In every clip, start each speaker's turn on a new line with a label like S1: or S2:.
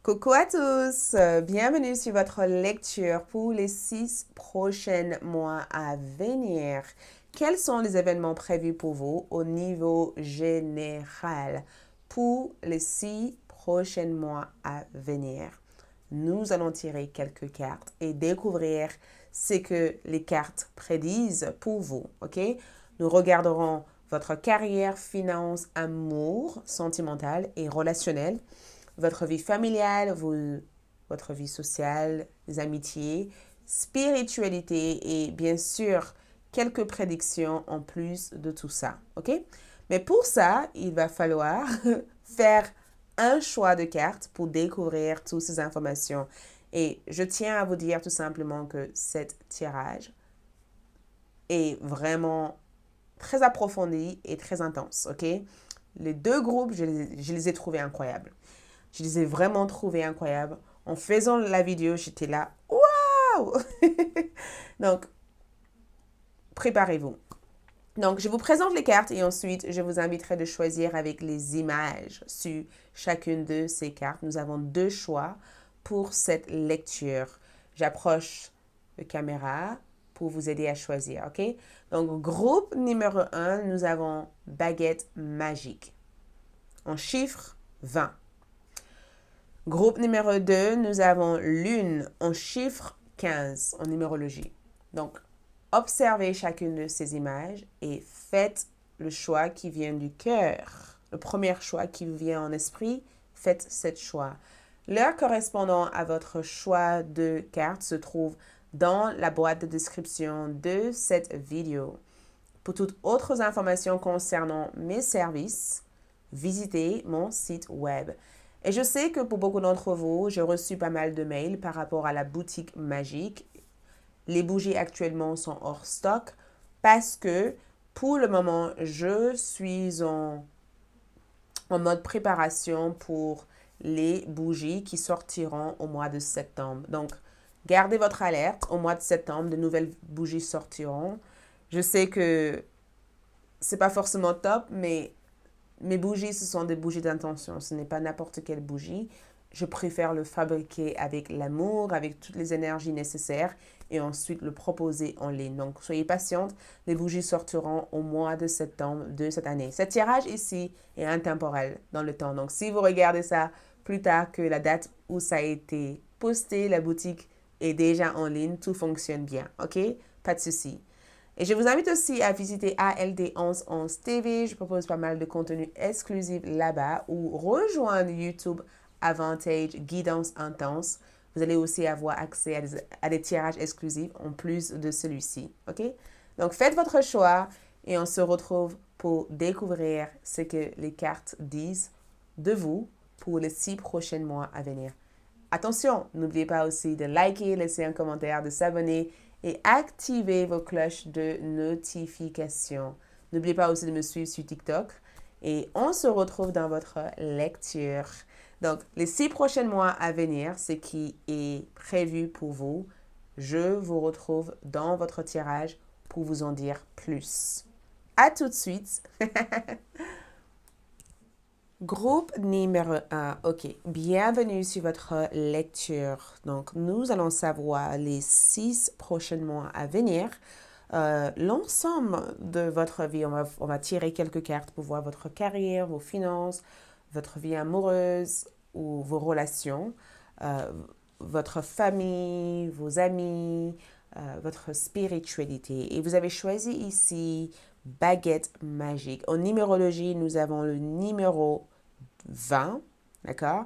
S1: Coucou à tous, bienvenue sur votre lecture pour les 6 prochains mois à venir. Quels sont les événements prévus pour vous au niveau général pour les 6 prochains mois à venir? Nous allons tirer quelques cartes et découvrir ce que les cartes prédisent pour vous, ok? Nous regarderons votre carrière, finances, amour, sentimental et relationnel, votre vie familiale, votre vie sociale, les amitiés, spiritualité et bien sûr quelques prédictions en plus de tout ça, ok? Mais pour ça, il va falloir faire un choix de cartes pour découvrir toutes ces informations. Et je tiens à vous dire tout simplement que cet tirage est vraiment très approfondi et très intense, ok? Les deux groupes, je les ai trouvés incroyables. Je les ai vraiment trouvés incroyables. En faisant la vidéo, j'étais là, waouh! Donc, préparez-vous. Donc, je vous présente les cartes et ensuite, je vous inviterai de choisir avec les images sur chacune de ces cartes. Nous avons deux choix pour cette lecture. J'approche la caméra pour vous aider à choisir, ok? Donc, groupe numéro 1, nous avons baguette magique. En chiffre 20. Groupe numéro 2, nous avons lune en chiffre 15 en numérologie. Donc, observez chacune de ces images et faites le choix qui vient du cœur. Le premier choix qui vous vient en esprit, faites ce choix. L'heure correspondant à votre choix de carte se trouve dans la boîte de description de cette vidéo. Pour toutes autres informations concernant mes services, visitez mon site web. Et je sais que pour beaucoup d'entre vous, j'ai reçu pas mal de mails par rapport à la boutique magique. Les bougies actuellement sont hors stock parce que pour le moment, je suis en mode préparation pour les bougies qui sortiront au mois de septembre. Donc, gardez votre alerte. Au mois de septembre, de nouvelles bougies sortiront. Je sais que c'est pas forcément top, mais mes bougies, ce sont des bougies d'intention. Ce n'est pas n'importe quelle bougie. Je préfère le fabriquer avec l'amour, avec toutes les énergies nécessaires et ensuite le proposer en ligne. Donc, soyez patiente. Les bougies sortiront au mois de septembre de cette année. Ce tirage ici est intemporel dans le temps. Donc, si vous regardez ça plus tard que la date où ça a été posté, la boutique est déjà en ligne, tout fonctionne bien. OK? Pas de souci. Et je vous invite aussi à visiter ALD 1111 TV. Je propose pas mal de contenu exclusif là-bas ou rejoindre YouTube Avantage Guidance Intense. Vous allez aussi avoir accès à des tirages exclusifs en plus de celui-ci. OK? Donc, faites votre choix et on se retrouve pour découvrir ce que les cartes disent de vous pour les 6 prochains mois à venir. Attention, n'oubliez pas aussi de liker, laisser un commentaire, de s'abonner et activer vos cloches de notification. N'oubliez pas aussi de me suivre sur TikTok et on se retrouve dans votre lecture. Donc, les 6 prochains mois à venir, ce qui est prévu pour vous, je vous retrouve dans votre tirage pour vous en dire plus. À tout de suite. Groupe numéro 1, ok, bienvenue sur votre lecture. Donc, nous allons savoir les 6 prochains mois à venir. L'ensemble de votre vie, on va tirer quelques cartes pour voir votre carrière, vos finances, votre vie amoureuse ou vos relations, votre famille, vos amis, votre spiritualité. Et vous avez choisi ici baguette magique. En numérologie, nous avons le numéro 20, d'accord?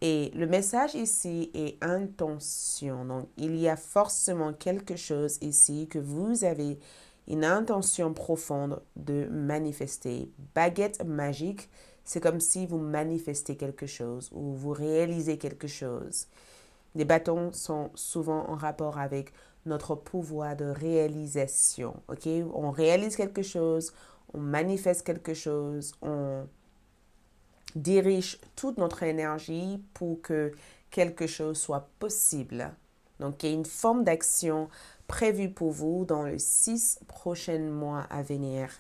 S1: Et le message ici est intention. Donc, il y a forcément quelque chose ici que vous avez une intention profonde de manifester. Baguette magique, c'est comme si vous manifestez quelque chose ou vous réalisez quelque chose. Les bâtons sont souvent en rapport avec notre pouvoir de réalisation, ok? On réalise quelque chose, on manifeste quelque chose, on dirige toute notre énergie pour que quelque chose soit possible. Donc, il y a une forme d'action prévue pour vous dans les 6 prochains mois à venir.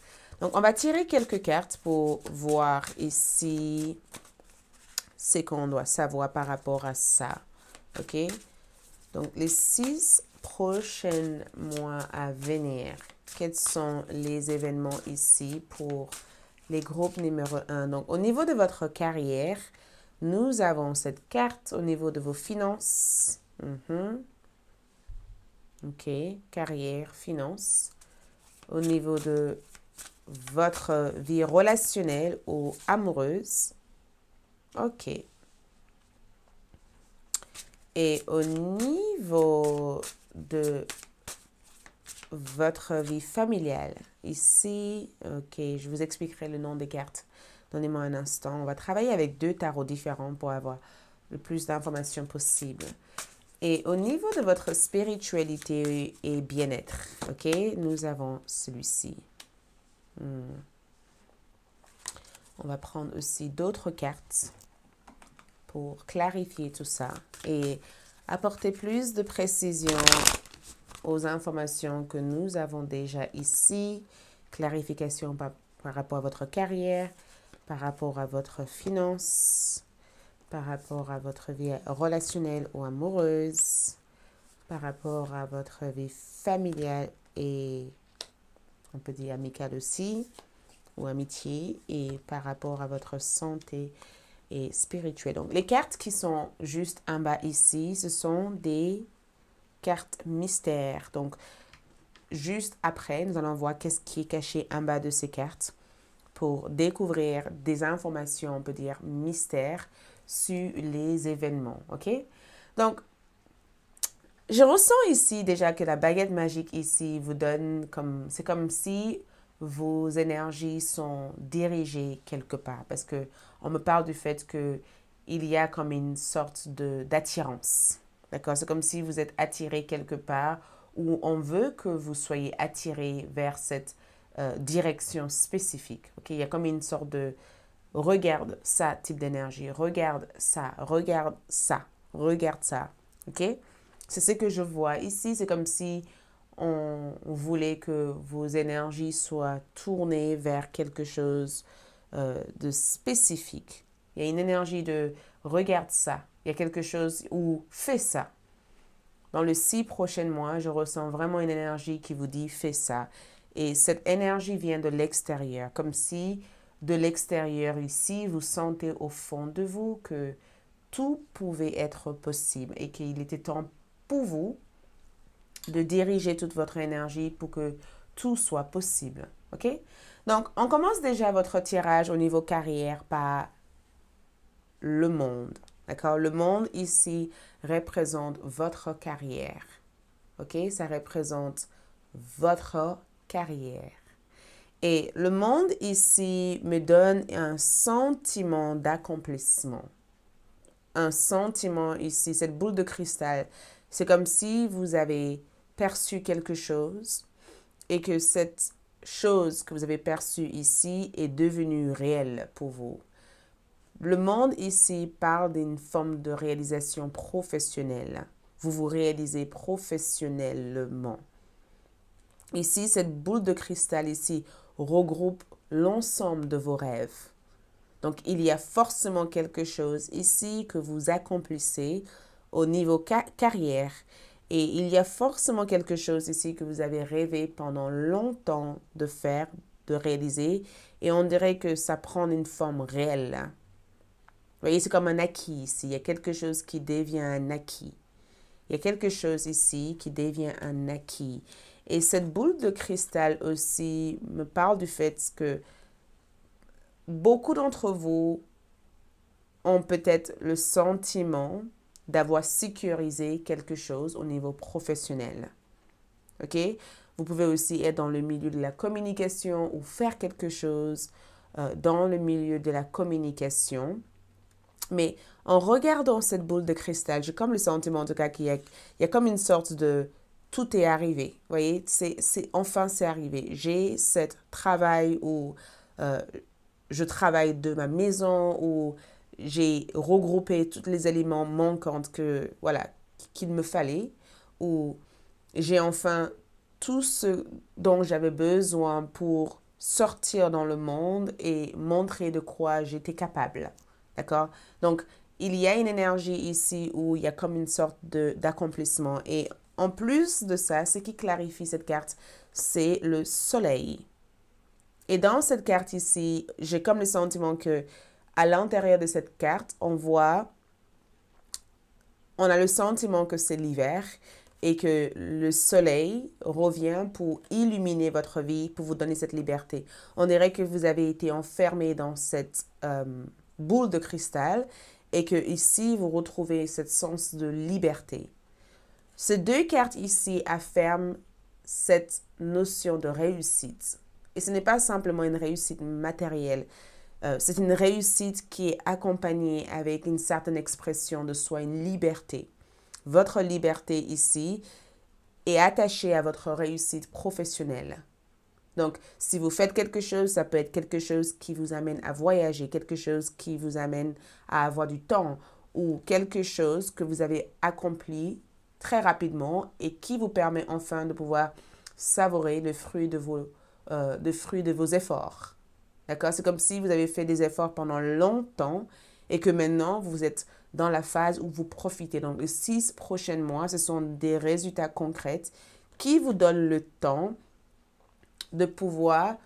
S1: Donc, on va tirer quelques cartes pour voir ici c'est qu'on doit savoir par rapport à ça. OK? Donc, les 6 prochains mois à venir, quels sont les événements ici pour les groupes numéro 1? Donc, au niveau de votre carrière, nous avons cette carte au niveau de vos finances. OK, carrière, finances. Au niveau de votre vie relationnelle ou amoureuse. OK. Et au niveau de votre vie familiale, ici, OK, je vous expliquerai le nom des cartes. Donnez-moi un instant. On va travailler avec 2 tarots différents pour avoir le plus d'informations possible. Et au niveau de votre spiritualité et bien-être, OK, nous avons celui-ci. On va prendre aussi d'autres cartes pour clarifier tout ça et apporter plus de précision aux informations que nous avons déjà ici. Clarification par rapport à votre carrière, par rapport à votre finance, par rapport à votre vie relationnelle ou amoureuse, par rapport à votre vie familiale et on peut dire amicale aussi, ou amitié, et par rapport à votre santé et spirituelle. Donc, les cartes qui sont juste en bas ici, ce sont des cartes mystères. Donc, juste après, nous allons voir qu'est-ce qui est caché en bas de ces cartes pour découvrir des informations, on peut dire, mystères sur les événements. OK? Donc, je ressens ici déjà que la baguette magique ici vous donne comme, c'est comme si vos énergies sont dirigées quelque part parce que on me parle du fait que il y a comme une sorte d'attirance. D'accord? C'est comme si vous êtes attiré quelque part où on veut que vous soyez attiré vers cette direction spécifique. OK? Il y a comme une sorte de regarde ça type d'énergie, regarde ça, regarde ça, regarde ça. OK? C'est ce que je vois ici. C'est comme si on voulait que vos énergies soient tournées vers quelque chose de spécifique. Il y a une énergie de regarde ça. Il y a quelque chose où fais ça. Dans les 6 prochains mois, je ressens vraiment une énergie qui vous dit fais ça. Et cette énergie vient de l'extérieur. Comme si de l'extérieur ici, vous sentez au fond de vous que tout pouvait être possible et qu'il était temps pour vous de diriger toute votre énergie pour que tout soit possible. OK? Donc, on commence déjà votre tirage au niveau carrière par le monde. D'accord? Le monde ici représente votre carrière. OK? Ça représente votre carrière. Et le monde ici me donne un sentiment d'accomplissement. Un sentiment ici, cette boule de cristal, c'est comme si vous avez perçu quelque chose et que cette chose que vous avez perçue ici est devenue réelle pour vous. Le monde ici parle d'une forme de réalisation professionnelle. Vous vous réalisez professionnellement. Ici, cette boule de cristal ici regroupe l'ensemble de vos rêves. Donc, il y a forcément quelque chose ici que vous accomplissez au niveau carrière. Et il y a forcément quelque chose ici que vous avez rêvé pendant longtemps de faire, de réaliser. Et on dirait que ça prend une forme réelle. Vous voyez, c'est comme un acquis ici. Il y a quelque chose qui devient un acquis. Il y a quelque chose ici qui devient un acquis. Et cette boule de cristal aussi me parle du fait que beaucoup d'entre vous ont peut-être le sentiment d'avoir sécurisé quelque chose au niveau professionnel. OK? Vous pouvez aussi être dans le milieu de la communication ou faire quelque chose dans le milieu de la communication. Mais en regardant cette boule de cristal, j'ai comme le sentiment en tout cas qu'il y a comme une sorte de tout est arrivé. Vous voyez, enfin c'est arrivé. J'ai ce travail où je travaille de ma maison, où j'ai regroupé tous les éléments manquants qu'il me fallait, où j'ai enfin tout ce dont j'avais besoin pour sortir dans le monde et montrer de quoi j'étais capable. D'accord? Donc, il y a une énergie ici où il y a comme une sorte d'accomplissement. Et en plus de ça, ce qui clarifie cette carte, c'est le soleil. Et dans cette carte ici, j'ai comme le sentiment que à l'intérieur de cette carte, on a le sentiment que c'est l'hiver et que le soleil revient pour illuminer votre vie, pour vous donner cette liberté. On dirait que vous avez été enfermé dans cette boule de cristal et que ici, vous retrouvez ce sens de liberté. Ces deux cartes ici affirment cette notion de réussite. Et ce n'est pas simplement une réussite matérielle. C'est une réussite qui est accompagnée avec une certaine expression de soi, une liberté. Votre liberté ici est attachée à votre réussite professionnelle. Donc, si vous faites quelque chose, ça peut être quelque chose qui vous amène à voyager, quelque chose qui vous amène à avoir du temps ou quelque chose que vous avez accompli très rapidement et qui vous permet enfin de pouvoir savourer le fruit de vos efforts. D'accord? C'est comme si vous avez fait des efforts pendant longtemps et que maintenant, vous êtes dans la phase où vous profitez. Donc, les 6 prochains mois, ce sont des résultats concrets qui vous donnent le temps de pouvoir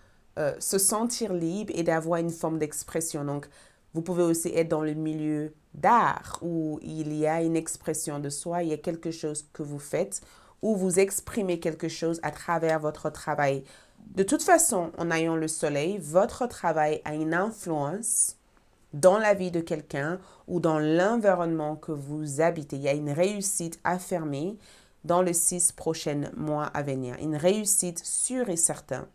S1: se sentir libre et d'avoir une forme d'expression. Donc, vous pouvez aussi être dans le milieu d'art où il y a une expression de soi, il y a quelque chose que vous faites, où vous exprimez quelque chose à travers votre travail. De toute façon, en ayant le soleil, votre travail a une influence dans la vie de quelqu'un ou dans l'environnement que vous habitez. Il y a une réussite affirmée dans les 6 prochains mois à venir. Une réussite sûre et certaine.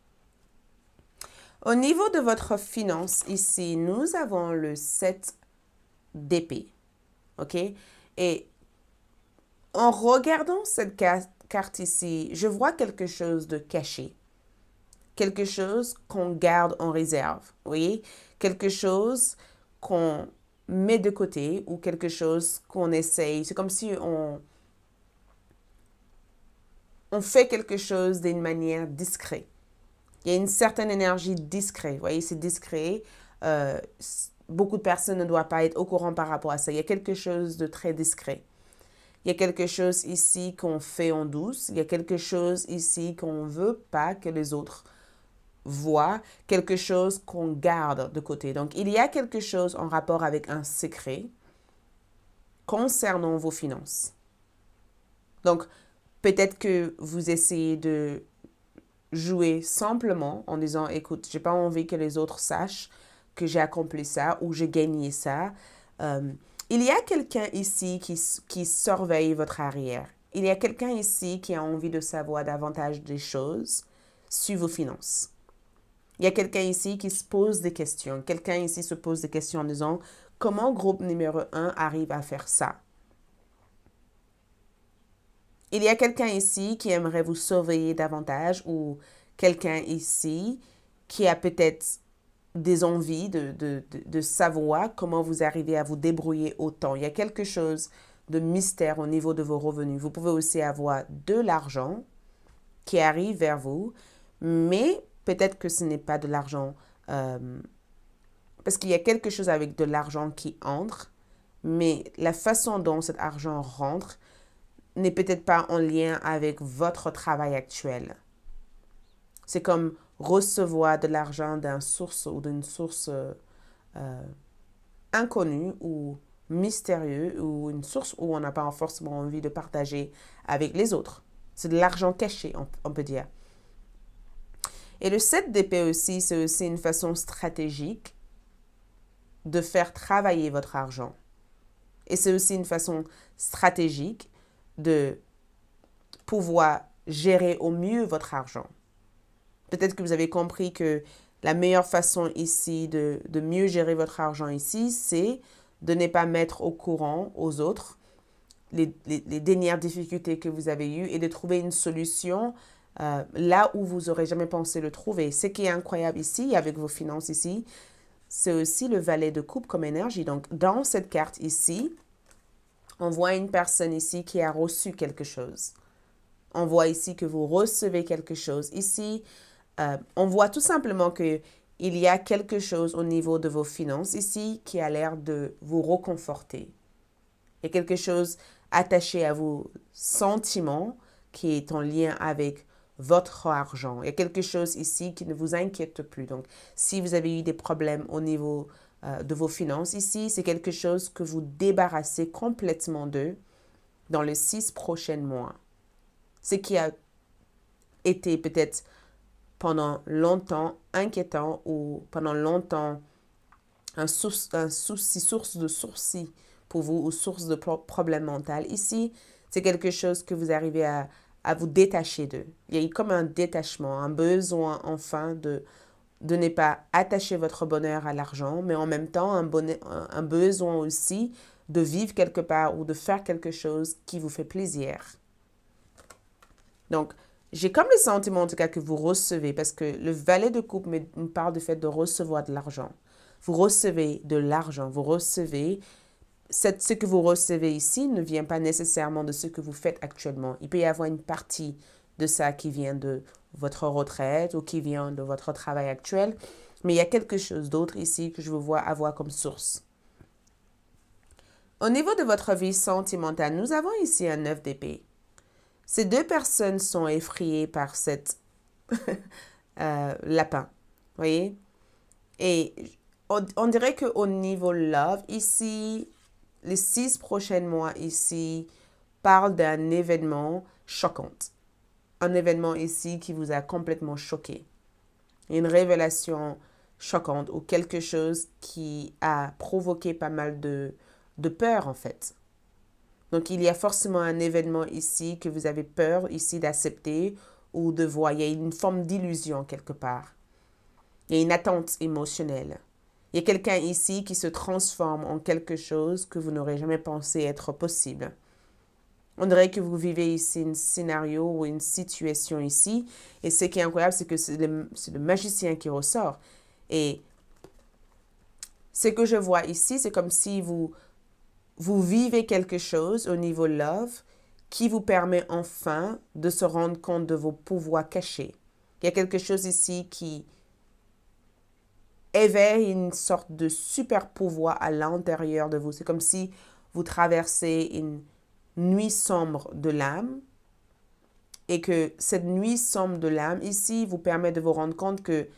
S1: Au niveau de votre finance, ici, nous avons le 7 d'épée. OK? Et en regardant cette carte ici, je vois quelque chose de caché. Quelque chose qu'on garde en réserve. Vous voyez? Quelque chose qu'on met de côté ou quelque chose qu'on essaye. C'est comme si on fait quelque chose d'une manière discrète. Il y a une certaine énergie discrète. Vous voyez, c'est discret. Beaucoup de personnes ne doivent pas être au courant par rapport à ça. Il y a quelque chose de très discret. Il y a quelque chose ici qu'on fait en douce. Il y a quelque chose ici qu'on ne veut pas que les autres voient. Quelque chose qu'on garde de côté. Donc, il y a quelque chose en rapport avec un secret concernant vos finances. Donc, peut-être que vous essayez de jouer simplement en disant, écoute, j'ai pas envie que les autres sachent que j'ai accompli ça ou j'ai gagné ça. Il y a quelqu'un ici qui surveille votre arrière. Il y a quelqu'un ici qui a envie de savoir davantage des choses sur vos finances. Il y a quelqu'un ici qui se pose des questions. Quelqu'un ici se pose des questions en disant, comment groupe numéro 1 arrive à faire ça? Il y a quelqu'un ici qui aimerait vous surveiller davantage ou quelqu'un ici qui a peut-être des envies de savoir comment vous arrivez à vous débrouiller autant. Il y a quelque chose de mystère au niveau de vos revenus. Vous pouvez aussi avoir de l'argent qui arrive vers vous, mais peut-être que ce n'est pas de l'argent parce qu'il y a quelque chose avec de l'argent qui entre, mais la façon dont cet argent rentre n'est peut-être pas en lien avec votre travail actuel. C'est comme recevoir de l'argent d'une source ou d'une source inconnue ou mystérieuse ou une source où on n'a pas forcément envie de partager avec les autres. C'est de l'argent caché, on peut dire. Et le 7 d'épée aussi, c'est aussi une façon stratégique de faire travailler votre argent. Et c'est aussi une façon stratégique de pouvoir gérer au mieux votre argent. Peut-être que vous avez compris que la meilleure façon ici de mieux gérer votre argent ici, c'est de ne pas mettre au courant aux autres les dernières difficultés que vous avez eues et de trouver une solution là où vous n'aurez jamais pensé le trouver. Ce qui est incroyable ici, avec vos finances ici, c'est aussi le valet de coupe comme énergie. Donc, dans cette carte ici, on voit une personne ici qui a reçu quelque chose. On voit ici que vous recevez quelque chose. Ici, on voit tout simplement qu'il il y a quelque chose au niveau de vos finances ici qui a l'air de vous réconforter. Il y a quelque chose attaché à vos sentiments qui est en lien avec votre argent. Il y a quelque chose ici qui ne vous inquiète plus. Donc, si vous avez eu des problèmes au niveau de vos finances ici, c'est quelque chose que vous débarrassez complètement d'eux dans les 6 prochains mois. Ce qui a été peut-être pendant longtemps inquiétant ou pendant longtemps source de soucis pour vous ou source de problèmes mentaux. Ici, c'est quelque chose que vous arrivez à vous détacher d'eux. Il y a comme un détachement, un besoin enfin de ne pas attacher votre bonheur à l'argent, mais en même temps un besoin aussi de vivre quelque part ou de faire quelque chose qui vous fait plaisir. Donc, j'ai comme le sentiment en tout cas que vous recevez, parce que le valet de coupe me parle du fait de recevoir de l'argent. Vous recevez de l'argent, vous recevez, ce que vous recevez ici ne vient pas nécessairement de ce que vous faites actuellement. Il peut y avoir une partie de ça qui vient de votre retraite ou qui vient de votre travail actuel, mais il y a quelque chose d'autre ici que je vous vois avoir comme source. Au niveau de votre vie sentimentale, nous avons ici un 9 d'épée. Ces deux personnes sont effrayées par cette lapin, voyez? Et on dirait qu'au niveau love, ici, les 6 prochains mois ici parlent d'un événement choquant. Un événement ici qui vous a complètement choqué. Une révélation choquante ou quelque chose qui a provoqué pas mal de peur en fait. Donc, il y a forcément un événement ici que vous avez peur ici d'accepter ou de voir. Il y a une forme d'illusion quelque part. Il y a une attente émotionnelle. Il y a quelqu'un ici qui se transforme en quelque chose que vous n'aurez jamais pensé être possible. On dirait que vous vivez ici un scénario ou une situation ici. Et ce qui est incroyable, c'est que c'est le magicien qui ressort. Et ce que je vois ici, c'est comme si vous vivez quelque chose au niveau love qui vous permet enfin de se rendre compte de vos pouvoirs cachés. Il y a quelque chose ici qui éveille une sorte de super pouvoir à l'intérieur de vous. C'est comme si vous traversez une nuit sombre de l'âme et que cette nuit sombre de l'âme ici vous permet de vous rendre compte que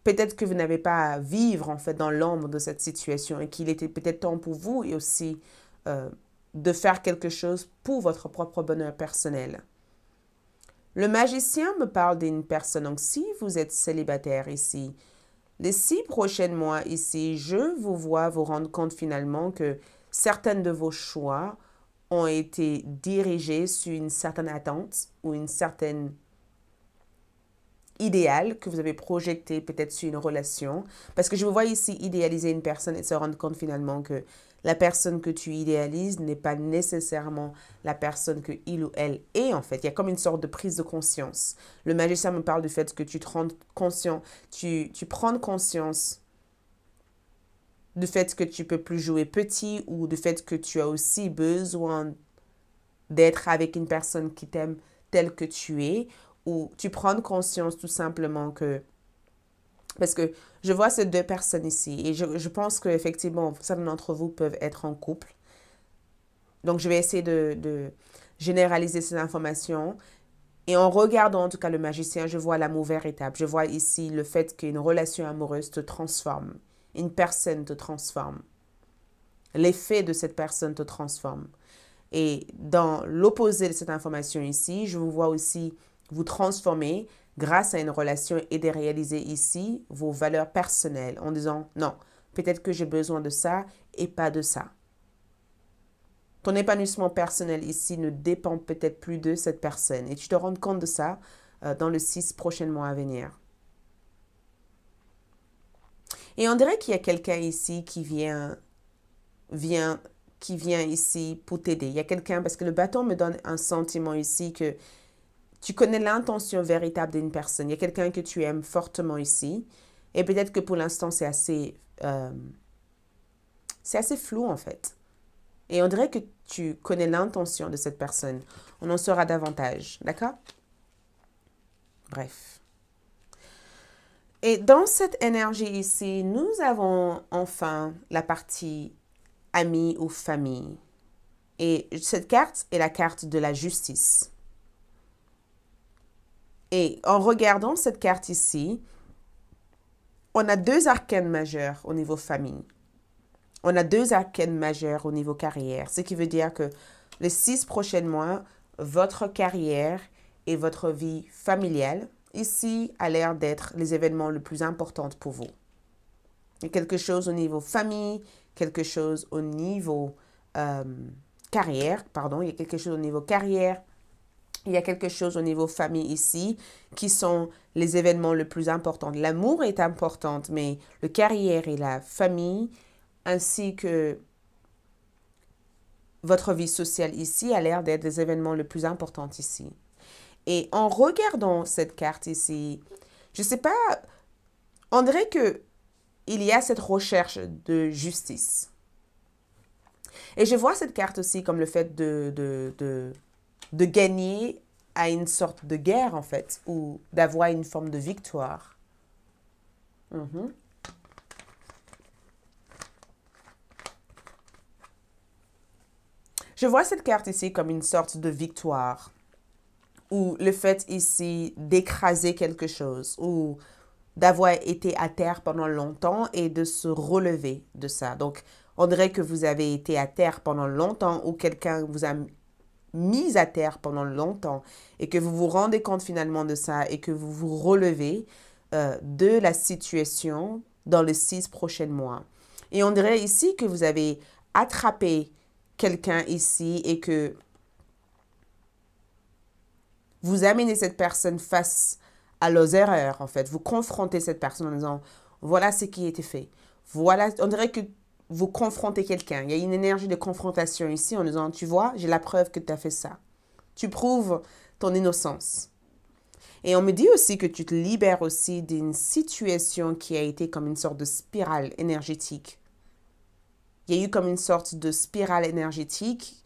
S1: peut-être que vous n'avez pas à vivre en fait dans l'ombre de cette situation et qu'il était peut-être temps pour vous et aussi de faire quelque chose pour votre propre bonheur personnel. Le magicien me parle d'une personne. Donc, si vous êtes célibataire ici, les 6 prochains mois ici, je vous vois vous rendre compte finalement que certains de vos choix ont été dirigés sur une certaine attente ou une certaine idéal que vous avez projeté peut-être sur une relation. Parce que je vous vois ici idéaliser une personne et se rendre compte finalement que la personne que tu idéalises n'est pas nécessairement la personne que il ou elle est en fait. Il y a comme une sorte de prise de conscience. Le magicien me parle du fait que tu te rends conscient, tu prends conscience du fait que tu peux plus jouer petit ou du fait que tu as aussi besoin d'être avec une personne qui t'aime telle que tu es, ou tu prends conscience tout simplement que... Parce que je vois ces deux personnes ici et je pense qu'effectivement, certains d'entre vous peuvent être en couple. Donc, je vais essayer de généraliser ces informations. Et en regardant en tout cas le magicien, je vois l'amour véritable. Je vois ici le fait qu'une relation amoureuse te transforme. Une personne te transforme. L'effet de cette personne te transforme. Et dans l'opposé de cette information ici, je vous vois aussi vous transformer grâce à une relation et de réaliser ici vos valeurs personnelles en disant non, peut-être que j'ai besoin de ça et pas de ça. Ton épanouissement personnel ici ne dépend peut-être plus de cette personne et tu te rends compte de ça dans les 6 prochains mois à venir. Et on dirait qu'il y a quelqu'un ici qui vient ici pour t'aider. Il y a quelqu'un, parce que le bâton me donne un sentiment ici que tu connais l'intention véritable d'une personne. Il y a quelqu'un que tu aimes fortement ici. Et peut-être que pour l'instant, c'est assez flou en fait. Et on dirait que tu connais l'intention de cette personne. On en saura davantage. D'accord? Bref. Et dans cette énergie ici, nous avons enfin la partie amis ou famille. Et cette carte est la carte de la justice. Et en regardant cette carte ici, on a deux arcanes majeurs au niveau famille. On a deux arcanes majeurs au niveau carrière. Ce qui veut dire que les 6 prochains mois, votre carrière et votre vie familiale, ici, a l'air d'être les événements les plus importants pour vous. Il y a quelque chose au niveau famille, quelque chose au niveau carrière, pardon, il y a quelque chose au niveau carrière, il y a quelque chose au niveau famille ici qui sont les événements les plus importants. L'amour est important, mais le carrière et la famille, ainsi que votre vie sociale ici, a l'air d'être les événements les plus importants ici. Et en regardant cette carte ici, je ne sais pas, on dirait que il y a cette recherche de justice. Et je vois cette carte aussi comme le fait de gagner à une sorte de guerre, en fait, ou d'avoir une forme de victoire. Je vois cette carte ici comme une sorte de victoire, ou le fait ici d'écraser quelque chose, ou d'avoir été à terre pendant longtemps et de se relever de ça. Donc, on dirait que vous avez été à terre pendant longtemps ou quelqu'un vous a mis à terre pendant longtemps et que vous vous rendez compte finalement de ça et que vous vous relevez de la situation dans les 6 prochains mois. Et on dirait ici que vous avez attrapé quelqu'un ici et que vous amenez cette personne face à leurs erreurs, en fait. Vous confrontez cette personne en disant, voilà ce qui a été fait. Voilà, on dirait que vous confrontez quelqu'un. Il y a une énergie de confrontation ici en disant, tu vois, j'ai la preuve que tu as fait ça. Tu prouves ton innocence. Et on me dit aussi que tu te libères aussi d'une situation qui a été comme une sorte de spirale énergétique. Il y a eu comme une sorte de spirale énergétique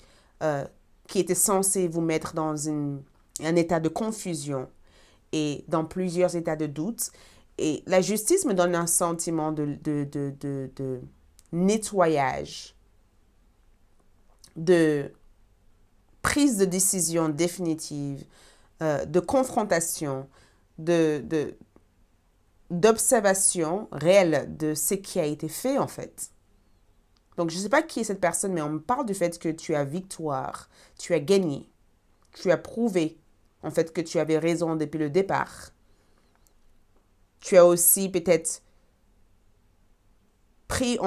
S1: qui était censée vous mettre dans un état de confusion et dans plusieurs états de doute. Et la justice me donne un sentiment de nettoyage, de prise de décision définitive, de confrontation, d'observation réelle de ce qui a été fait en fait. Donc je ne sais pas qui est cette personne, mais on me parle du fait que tu as victoire, tu as gagné, tu as prouvé en fait que tu avais raison depuis le départ. Tu as aussi peut-être pris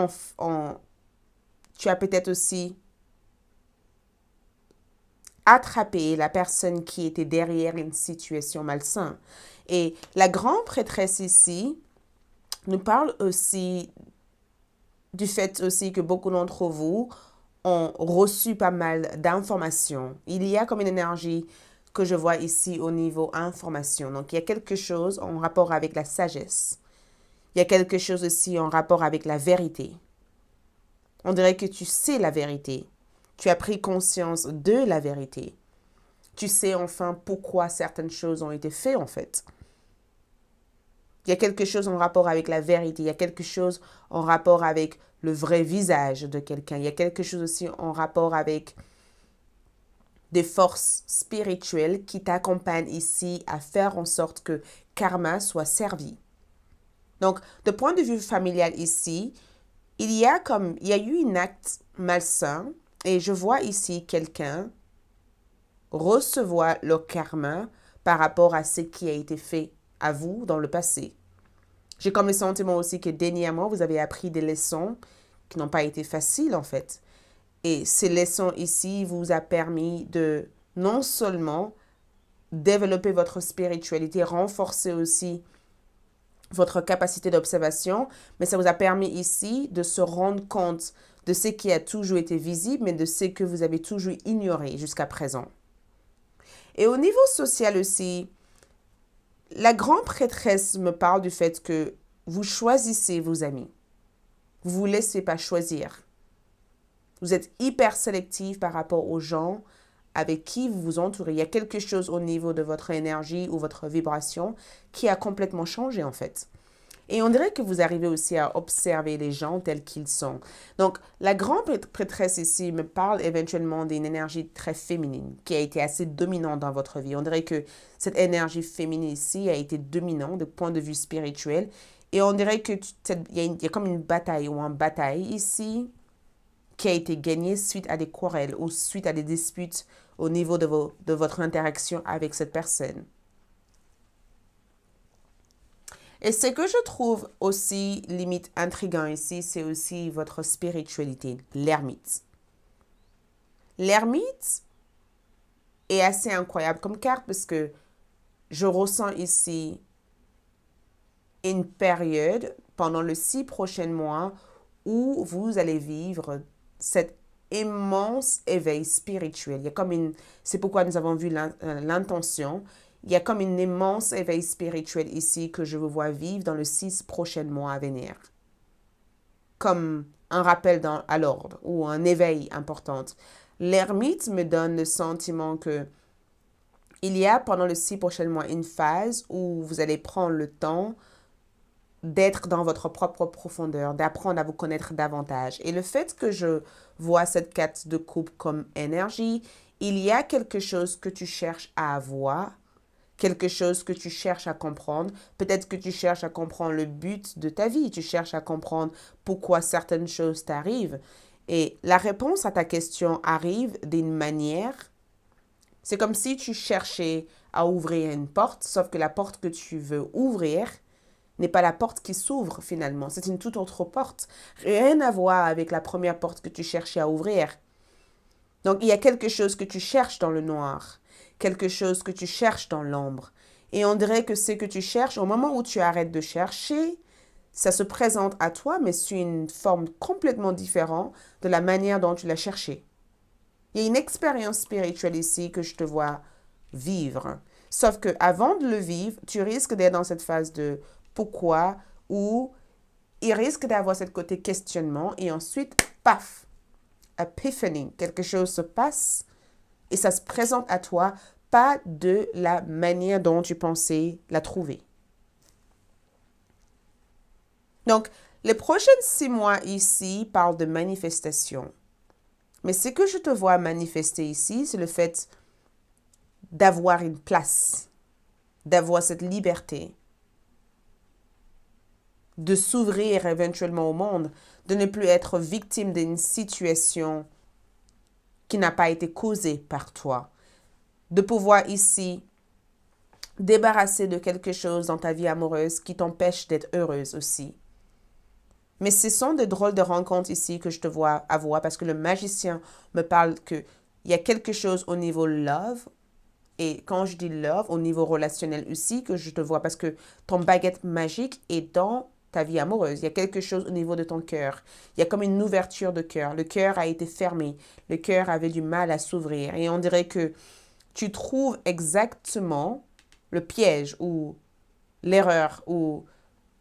S1: tu as peut-être aussi attrapé la personne qui était derrière une situation malsaine. Et la grande prêtresse ici nous parle aussi du fait aussi que beaucoup d'entre vous ont reçu pas mal d'informations. Il y a comme une énergie que je vois ici au niveau information. Donc, il y a quelque chose en rapport avec la sagesse. Il y a quelque chose aussi en rapport avec la vérité. On dirait que tu sais la vérité. Tu as pris conscience de la vérité. Tu sais enfin pourquoi certaines choses ont été faites en fait. Il y a quelque chose en rapport avec la vérité. Il y a quelque chose en rapport avec le vrai visage de quelqu'un. Il y a quelque chose aussi en rapport avec des forces spirituelles qui t'accompagnent ici à faire en sorte que karma soit servi. Donc, de point de vue familial ici, il y a eu un acte malsain et je vois ici quelqu'un recevoir le karma par rapport à ce qui a été fait à vous dans le passé. J'ai comme le sentiment aussi que dernièrement, vous avez appris des leçons qui n'ont pas été faciles en fait. Et ces leçons ici vous a permis de non seulement développer votre spiritualité, renforcer aussi votre capacité d'observation, mais ça vous a permis ici de se rendre compte de ce qui a toujours été visible, mais de ce que vous avez toujours ignoré jusqu'à présent. Et au niveau social aussi, la grande prêtresse me parle du fait que vous choisissez vos amis. Vous ne vous laissez pas choisir. Vous êtes hyper sélectif par rapport aux gens avec qui vous vous entourez. Il y a quelque chose au niveau de votre énergie ou votre vibration qui a complètement changé en fait. Et on dirait que vous arrivez aussi à observer les gens tels qu'ils sont. Donc, la grande prêtresse ici me parle éventuellement d'une énergie très féminine qui a été assez dominante dans votre vie. On dirait que cette énergie féminine ici a été dominante du point de vue spirituel. Et on dirait que il y a comme une bataille ou une bataille ici qui a été gagnée suite à des querelles ou suite à des disputes au niveau de votre interaction avec cette personne. Et ce que je trouve aussi limite intriguant ici, c'est aussi votre spiritualité, l'ermite. L'ermite est assez incroyable comme carte parce que je ressens ici une période pendant les 6 prochains mois où vous allez vivre cet immense éveil spirituel. Il y a comme c'est pourquoi nous avons vu l'intention. Il y a comme un immense éveil spirituel ici que je vous vois vivre dans les 6 prochains mois à venir. Comme un rappel à l'ordre ou un éveil important. L'ermite me donne le sentiment que il y a pendant les 6 prochains mois une phase où vous allez prendre le temps d'être dans votre propre profondeur, d'apprendre à vous connaître davantage. Et le fait que je vois cette carte de coupe comme énergie, il y a quelque chose que tu cherches à avoir, quelque chose que tu cherches à comprendre. Peut-être que tu cherches à comprendre le but de ta vie, tu cherches à comprendre pourquoi certaines choses t'arrivent. Et la réponse à ta question arrive d'une manière, c'est comme si tu cherchais à ouvrir une porte, sauf que la porte que tu veux ouvrir n'est pas la porte qui s'ouvre finalement. C'est une toute autre porte. Rien à voir avec la première porte que tu cherchais à ouvrir. Donc, il y a quelque chose que tu cherches dans le noir, quelque chose que tu cherches dans l'ombre. Et on dirait que ce que tu cherches, au moment où tu arrêtes de chercher, ça se présente à toi, mais sous une forme complètement différente de la manière dont tu l'as cherché. Il y a une expérience spirituelle ici que je te vois vivre. Sauf que avant de le vivre, tu risques d'être dans cette phase de pourquoi, ou il risque d'avoir ce côté questionnement et ensuite, paf, epiphany, quelque chose se passe et ça se présente à toi pas de la manière dont tu pensais la trouver. Donc, les prochains 6 mois ici parlent de manifestation. Mais ce que je te vois manifester ici, c'est le fait d'avoir une place, d'avoir cette liberté, de s'ouvrir éventuellement au monde, de ne plus être victime d'une situation qui n'a pas été causée par toi, de pouvoir ici débarrasser de quelque chose dans ta vie amoureuse qui t'empêche d'être heureuse aussi. Mais ce sont de drôles de rencontres ici que je te vois avoir parce que le magicien me parle qu'il y a quelque chose au niveau love. Et quand je dis love, au niveau relationnel aussi, que je te vois parce que ton baguette magique est dans ta vie amoureuse. Il y a quelque chose au niveau de ton cœur. Il y a comme une ouverture de cœur. Le cœur a été fermé. Le cœur avait du mal à s'ouvrir. Et on dirait que tu trouves exactement le piège ou l'erreur ou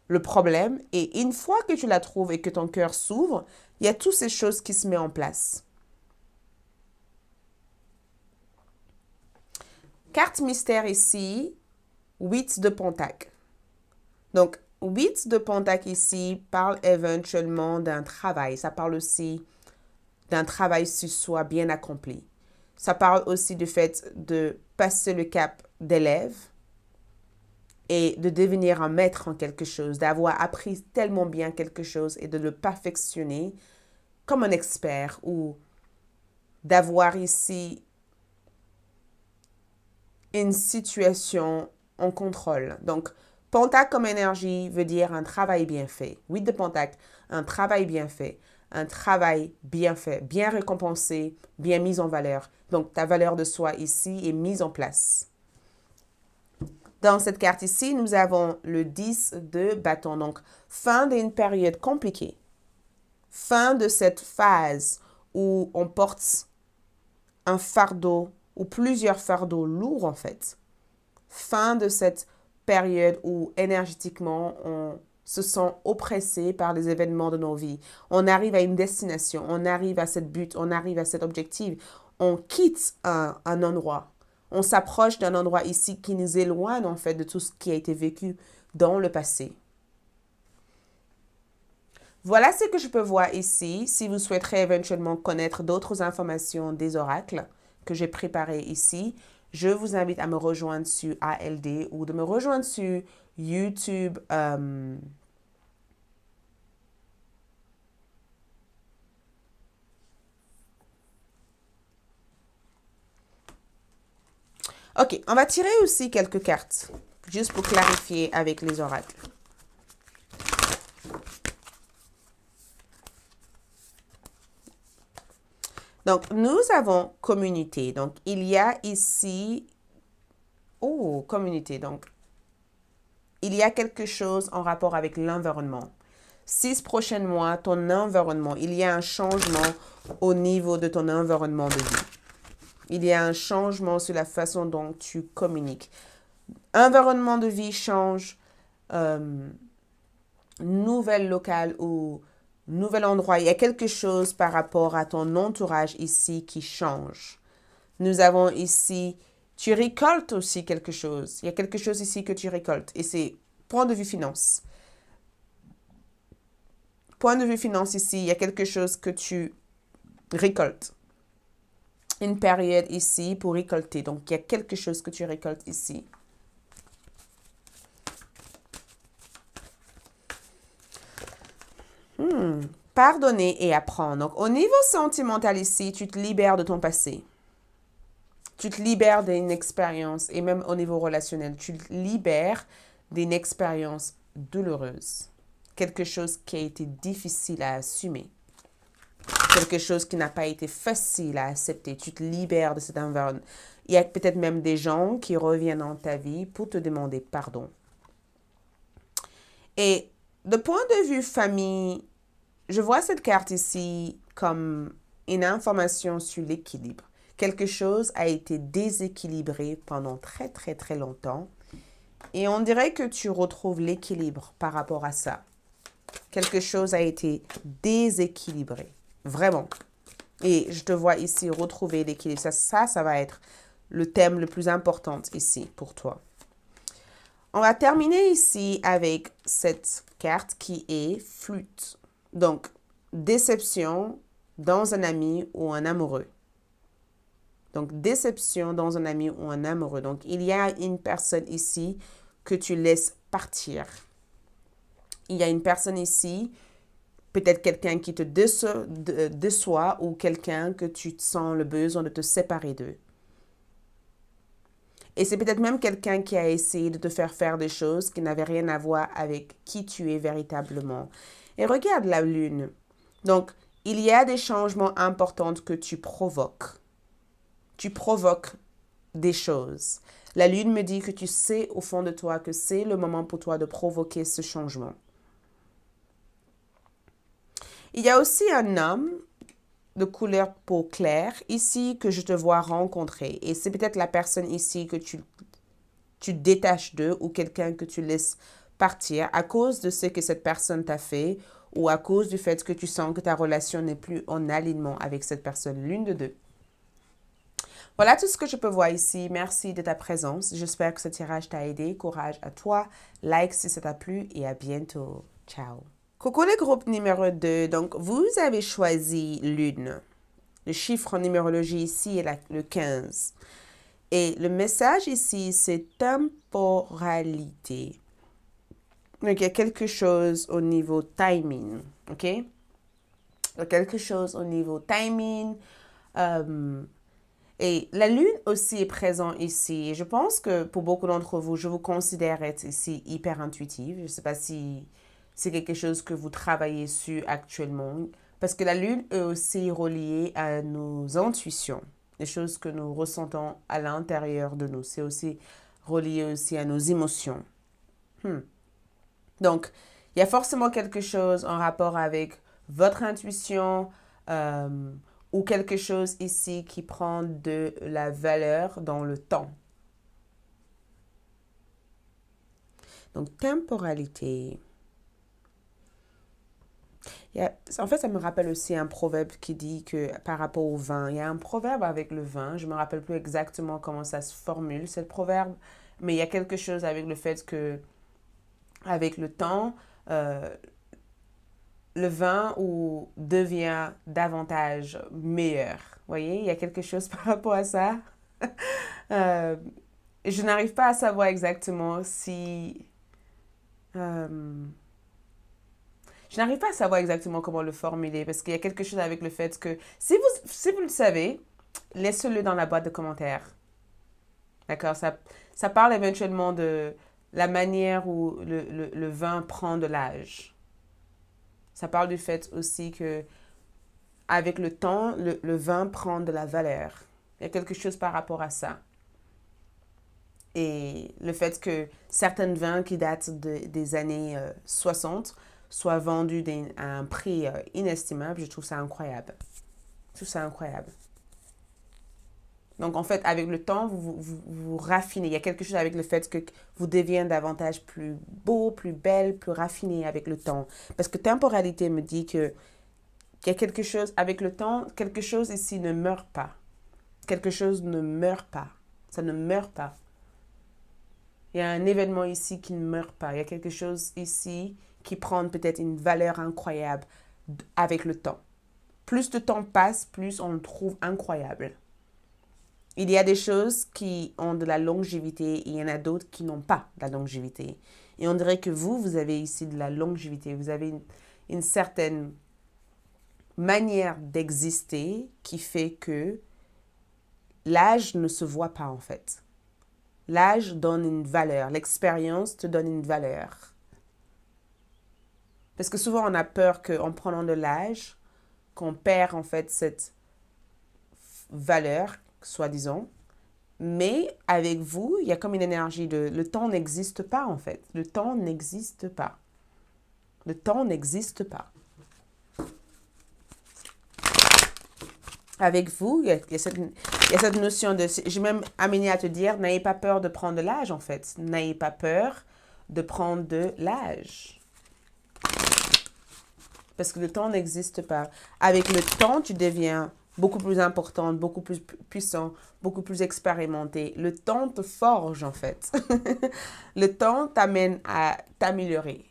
S1: le problème. Et une fois que tu la trouves et que ton cœur s'ouvre, il y a toutes ces choses qui se mettent en place. Carte mystère ici, 8 de Pentacle. Donc, 8 de Pentacle ici parle éventuellement d'un travail. Ça parle aussi d'un travail sur soi bien accompli. Ça parle aussi du fait de passer le cap d'élève et de devenir un maître en quelque chose, d'avoir appris tellement bien quelque chose et de le perfectionner comme un expert ou d'avoir ici une situation en contrôle. Donc, Pentacle comme énergie veut dire un travail bien fait. 8 de Pentacle, un travail bien fait. Un travail bien fait, bien récompensé, bien mis en valeur. Donc, ta valeur de soi ici est mise en place. Dans cette carte ici, nous avons le 10 de bâton. Donc, fin d'une période compliquée. Fin de cette phase où on porte un fardeau ou plusieurs fardeaux lourds en fait. Fin de cette période où énergétiquement on se sent oppressé par les événements de nos vies. On arrive à une destination, on arrive à cette but, on arrive à cet objectif. On quitte un endroit. On s'approche d'un endroit ici qui nous éloigne en fait de tout ce qui a été vécu dans le passé. Voilà ce que je peux voir ici. Si vous souhaiterez éventuellement connaître d'autres informations des oracles que j'ai préparées ici, je vous invite à me rejoindre sur ALD ou de me rejoindre sur YouTube. Ok, on va tirer aussi quelques cartes, juste pour clarifier avec les oracles. Donc, nous avons communauté. Donc, il y a ici... Oh, communauté. Donc, il y a quelque chose en rapport avec l'environnement. 6 prochains mois, ton environnement, il y a un changement au niveau de ton environnement de vie. Il y a un changement sur la façon dont tu communiques. Environnement de vie change, nouvelle locale ou nouvel endroit. Il y a quelque chose par rapport à ton entourage ici qui change. Nous avons ici, tu récoltes aussi quelque chose. Il y a quelque chose ici que tu récoltes. Et c'est point de vue finance. Point de vue finance ici, il y a quelque chose que tu récoltes. Une période ici pour récolter. Donc, il y a quelque chose que tu récoltes ici. Pardonner et apprendre. Donc, au niveau sentimental ici, tu te libères de ton passé. Tu te libères d'une expérience, et même au niveau relationnel, tu te libères d'une expérience douloureuse. Quelque chose qui a été difficile à assumer. Quelque chose qui n'a pas été facile à accepter. Tu te libères de cet environnement. Il y a peut-être même des gens qui reviennent dans ta vie pour te demander pardon. Et de point de vue famille, je vois cette carte ici comme une information sur l'équilibre. Quelque chose a été déséquilibré pendant très, très, très longtemps. Et on dirait que tu retrouves l'équilibre par rapport à ça. Quelque chose a été déséquilibré. Vraiment. Et je te vois ici retrouver l'équilibre. Ça va être le thème le plus important ici pour toi. On va terminer ici avec cette carte qui est flûte. Donc, déception dans un ami ou un amoureux. Donc, déception dans un ami ou un amoureux. Donc, il y a une personne ici que tu laisses partir. Il y a une personne ici, peut-être quelqu'un qui te déçoit ou quelqu'un que tu sens le besoin de te séparer d'eux. Et c'est peut-être même quelqu'un qui a essayé de te faire des choses qui n'avaient rien à voir avec qui tu es véritablement. Et regarde la lune. Donc, il y a des changements importants que tu provoques. Tu provoques des choses. La lune me dit que tu sais au fond de toi que c'est le moment pour toi de provoquer ce changement. Il y a aussi un homme de couleur peau claire ici que je te vois rencontrer. Et c'est peut-être la personne ici que tu détaches d'eux ou quelqu'un que tu laisses partir à cause de ce que cette personne t'a fait ou à cause du fait que tu sens que ta relation n'est plus en alignement avec cette personne, l'une de deux. Voilà tout ce que je peux voir ici. Merci de ta présence. J'espère que ce tirage t'a aidé. Courage à toi. Like si ça t'a plu et à bientôt. Ciao. Coucou le groupe numéro 2. Donc, vous avez choisi lune. Le chiffre en numérologie ici est le 15. Et le message ici, c'est temporalité. Donc, il y a quelque chose au niveau timing. OK? Il y a quelque chose au niveau timing. Et la lune aussi est présente ici. Et je pense que pour beaucoup d'entre vous, je vous considère être ici hyper intuitive. Je ne sais pas si c'est quelque chose que vous travaillez sur actuellement. Parce que la lune est aussi reliée à nos intuitions. Les choses que nous ressentons à l'intérieur de nous. C'est aussi relié aussi à nos émotions. Donc, il y a forcément quelque chose en rapport avec votre intuition, ou quelque chose ici qui prend de la valeur dans le temps. Donc, temporalité. En fait, ça me rappelle aussi un proverbe qui dit que par rapport au vin, il y a un proverbe avec le vin, je ne me rappelle plus exactement comment ça se formule, ce proverbe, mais il y a quelque chose avec le fait que, avec le temps, le vin ou devient davantage meilleur. Vous voyez, il y a quelque chose par rapport à ça. Euh, je n'arrive pas à savoir exactement si... euh, je n'arrive pas à savoir exactement comment le formuler parce qu'il y a quelque chose avec le fait que si vous le savez, laissez-le dans la boîte de commentaires. D'accord? Ça parle éventuellement de la manière où le vin prend de l'âge. Ça parle du fait aussi que avec le temps, le vin prend de la valeur. Il y a quelque chose par rapport à ça. Et le fait que certains vins qui datent des années 60 soient vendus à un prix inestimable, je trouve ça incroyable. Je trouve ça incroyable. Donc, en fait, avec le temps, vous raffinez. Il y a quelque chose avec le fait que vous devenez davantage plus beau, plus belle, plus raffiné avec le temps. Parce que temporalité me dit qu'il y a quelque chose, avec le temps, quelque chose ici ne meurt pas. Quelque chose ne meurt pas. Ça ne meurt pas. Il y a un événement ici qui ne meurt pas. Il y a quelque chose ici qui prend peut-être une valeur incroyable avec le temps. Plus le temps passe, plus on le trouve incroyable. Il y a des choses qui ont de la longévité et il y en a d'autres qui n'ont pas de la longévité. Et on dirait que vous avez ici de la longévité. Vous avez une certaine manière d'exister qui fait que l'âge ne se voit pas en fait. L'âge donne une valeur. L'expérience te donne une valeur. Parce que souvent on a peur qu'en prenant de l'âge, qu'on perd en fait cette valeur, soi-disant. Mais avec vous, il y a comme une énergie de... Le temps n'existe pas, en fait. Le temps n'existe pas. Le temps n'existe pas. Avec vous, il y a cette notion de... J'ai même amené à te dire, n'ayez pas peur de prendre de l'âge, en fait. N'ayez pas peur de prendre de l'âge. Parce que le temps n'existe pas. Avec le temps, tu deviens beaucoup plus importante, beaucoup plus puissant, beaucoup plus expérimenté. Le temps te forge, en fait. Le temps t'amène à t'améliorer.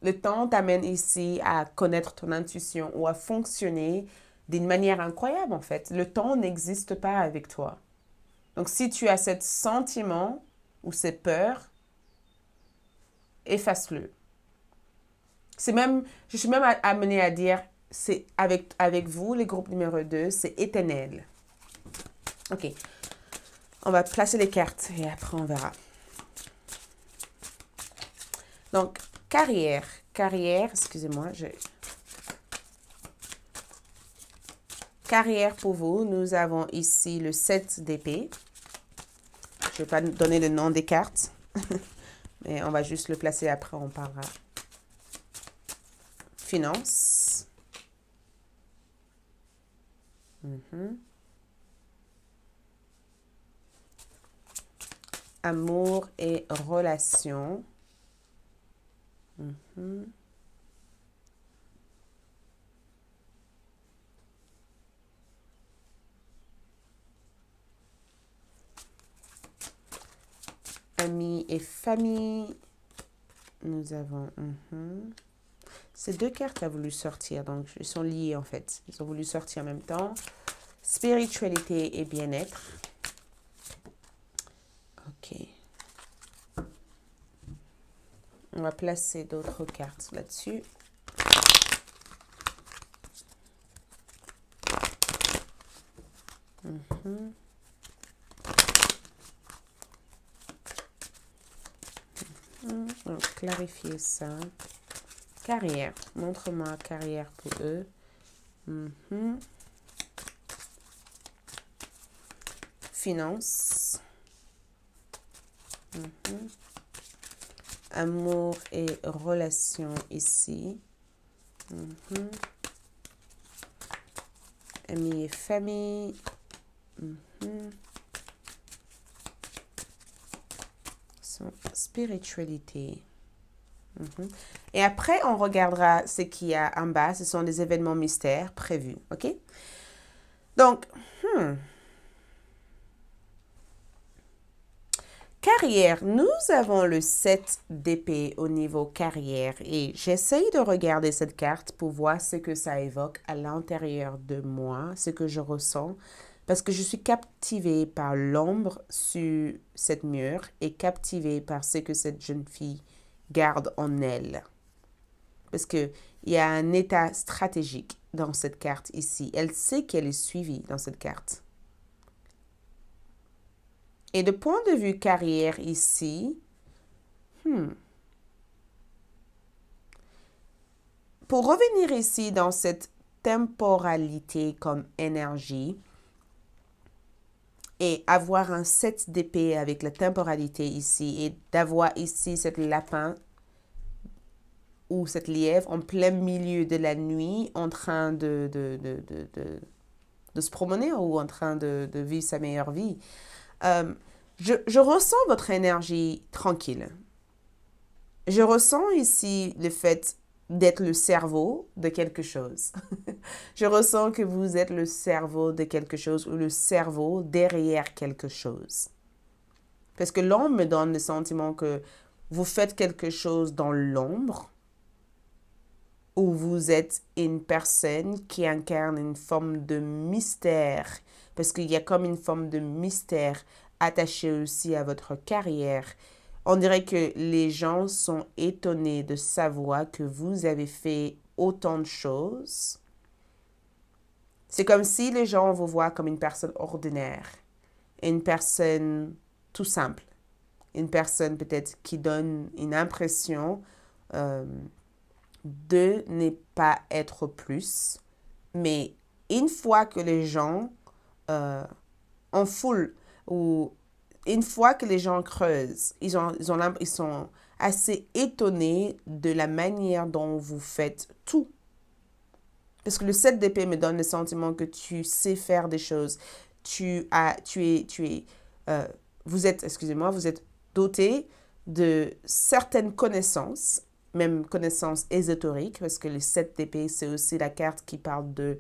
S1: Le temps t'amène ici à connaître ton intuition ou à fonctionner d'une manière incroyable, en fait. Le temps n'existe pas avec toi. Donc, si tu as ce sentiment ou cette peur, efface-le. Je suis même amenée à dire, c'est avec vous, les groupes numéro 2, c'est éternel. Ok. On va placer les cartes et après on verra. Donc, carrière. Carrière, excusez-moi. Carrière pour vous, nous avons ici le 7 d'épée. Je ne vais pas donner le nom des cartes. Mais on va juste le placer après, on parlera. Finance. Amour et relation. Amis et famille. Nous avons... Ces deux cartes ont voulu sortir, donc ils sont liés en fait. Ils ont voulu sortir en même temps. Spiritualité et bien-être. Ok. On va placer d'autres cartes là-dessus. On va clarifier ça. Carrière. Montre-moi carrière pour eux. Finance. Amour et relation ici. Amis et famille. Spiritualité. Et après, on regardera ce qu'il y a en bas. Ce sont des événements mystères prévus. OK? Donc, carrière, nous avons le 7 d'épée au niveau carrière et j'essaye de regarder cette carte pour voir ce que ça évoque à l'intérieur de moi, ce que je ressens, parce que je suis captivée par l'ombre sur cette mur et captivée par ce que cette jeune fille garde en elle. Parce qu'il y a un état stratégique dans cette carte ici. Elle sait qu'elle est suivie dans cette carte. Et de point de vue carrière ici, pour revenir ici dans cette temporalité comme énergie et avoir un 7 d'épée avec la temporalité ici et d'avoir ici cette lapin ou cette lièvre en plein milieu de la nuit en train de se promener ou en train de vivre sa meilleure vie. Je ressens votre énergie tranquille. Je ressens ici le fait d'être le cerveau de quelque chose. Je ressens que vous êtes le cerveau de quelque chose ou le cerveau derrière quelque chose. Parce que l'ombre me donne le sentiment que vous faites quelque chose dans l'ombre ou vous êtes une personne qui incarne une forme de mystère. Parce qu'il y a comme une forme de mystère attaché aussi à votre carrière. On dirait que les gens sont étonnés de savoir que vous avez fait autant de choses. C'est comme si les gens vous voient comme une personne ordinaire, une personne tout simple, une personne peut-être qui donne une impression de ne pas être plus. Mais une fois que les gens en foule ou une fois que les gens creusent, ils sont assez étonnés de la manière dont vous faites tout. Parce que le 7 d'épée me donne le sentiment que tu sais faire des choses. Vous êtes doté de certaines connaissances, même connaissances ésotériques, parce que le 7 d'épée, c'est aussi la carte qui parle de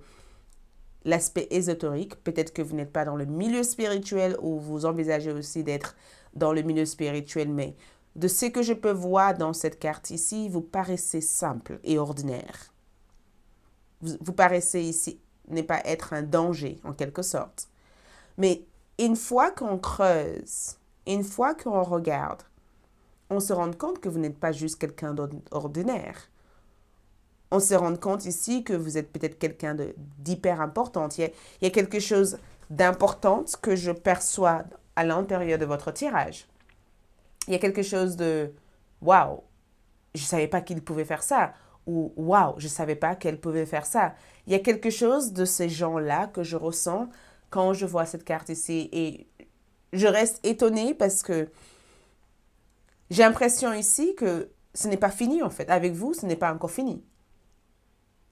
S1: l'aspect ésotérique. Peut-être que vous n'êtes pas dans le milieu spirituel ou vous envisagez aussi d'être dans le milieu spirituel, mais de ce que je peux voir dans cette carte ici, vous paraissez simple et ordinaire. Vous paraissez ici ne pas être un danger en quelque sorte. Mais une fois qu'on creuse, une fois qu'on regarde, on se rend compte que vous n'êtes pas juste quelqu'un d'ordinaire. On se rend compte ici que vous êtes peut-être quelqu'un d'hyper important. Il y a quelque chose d'important que je perçois à l'intérieur de votre tirage. Il y a quelque chose de « Waouh, je ne savais pas qu'il pouvait faire ça » ou « Waouh, je ne savais pas qu'elle pouvait faire ça ». Il y a quelque chose de ces gens-là que je ressens quand je vois cette carte ici. Et je reste étonnée parce que j'ai l'impression ici que ce n'est pas fini en fait. Avec vous, ce n'est pas encore fini.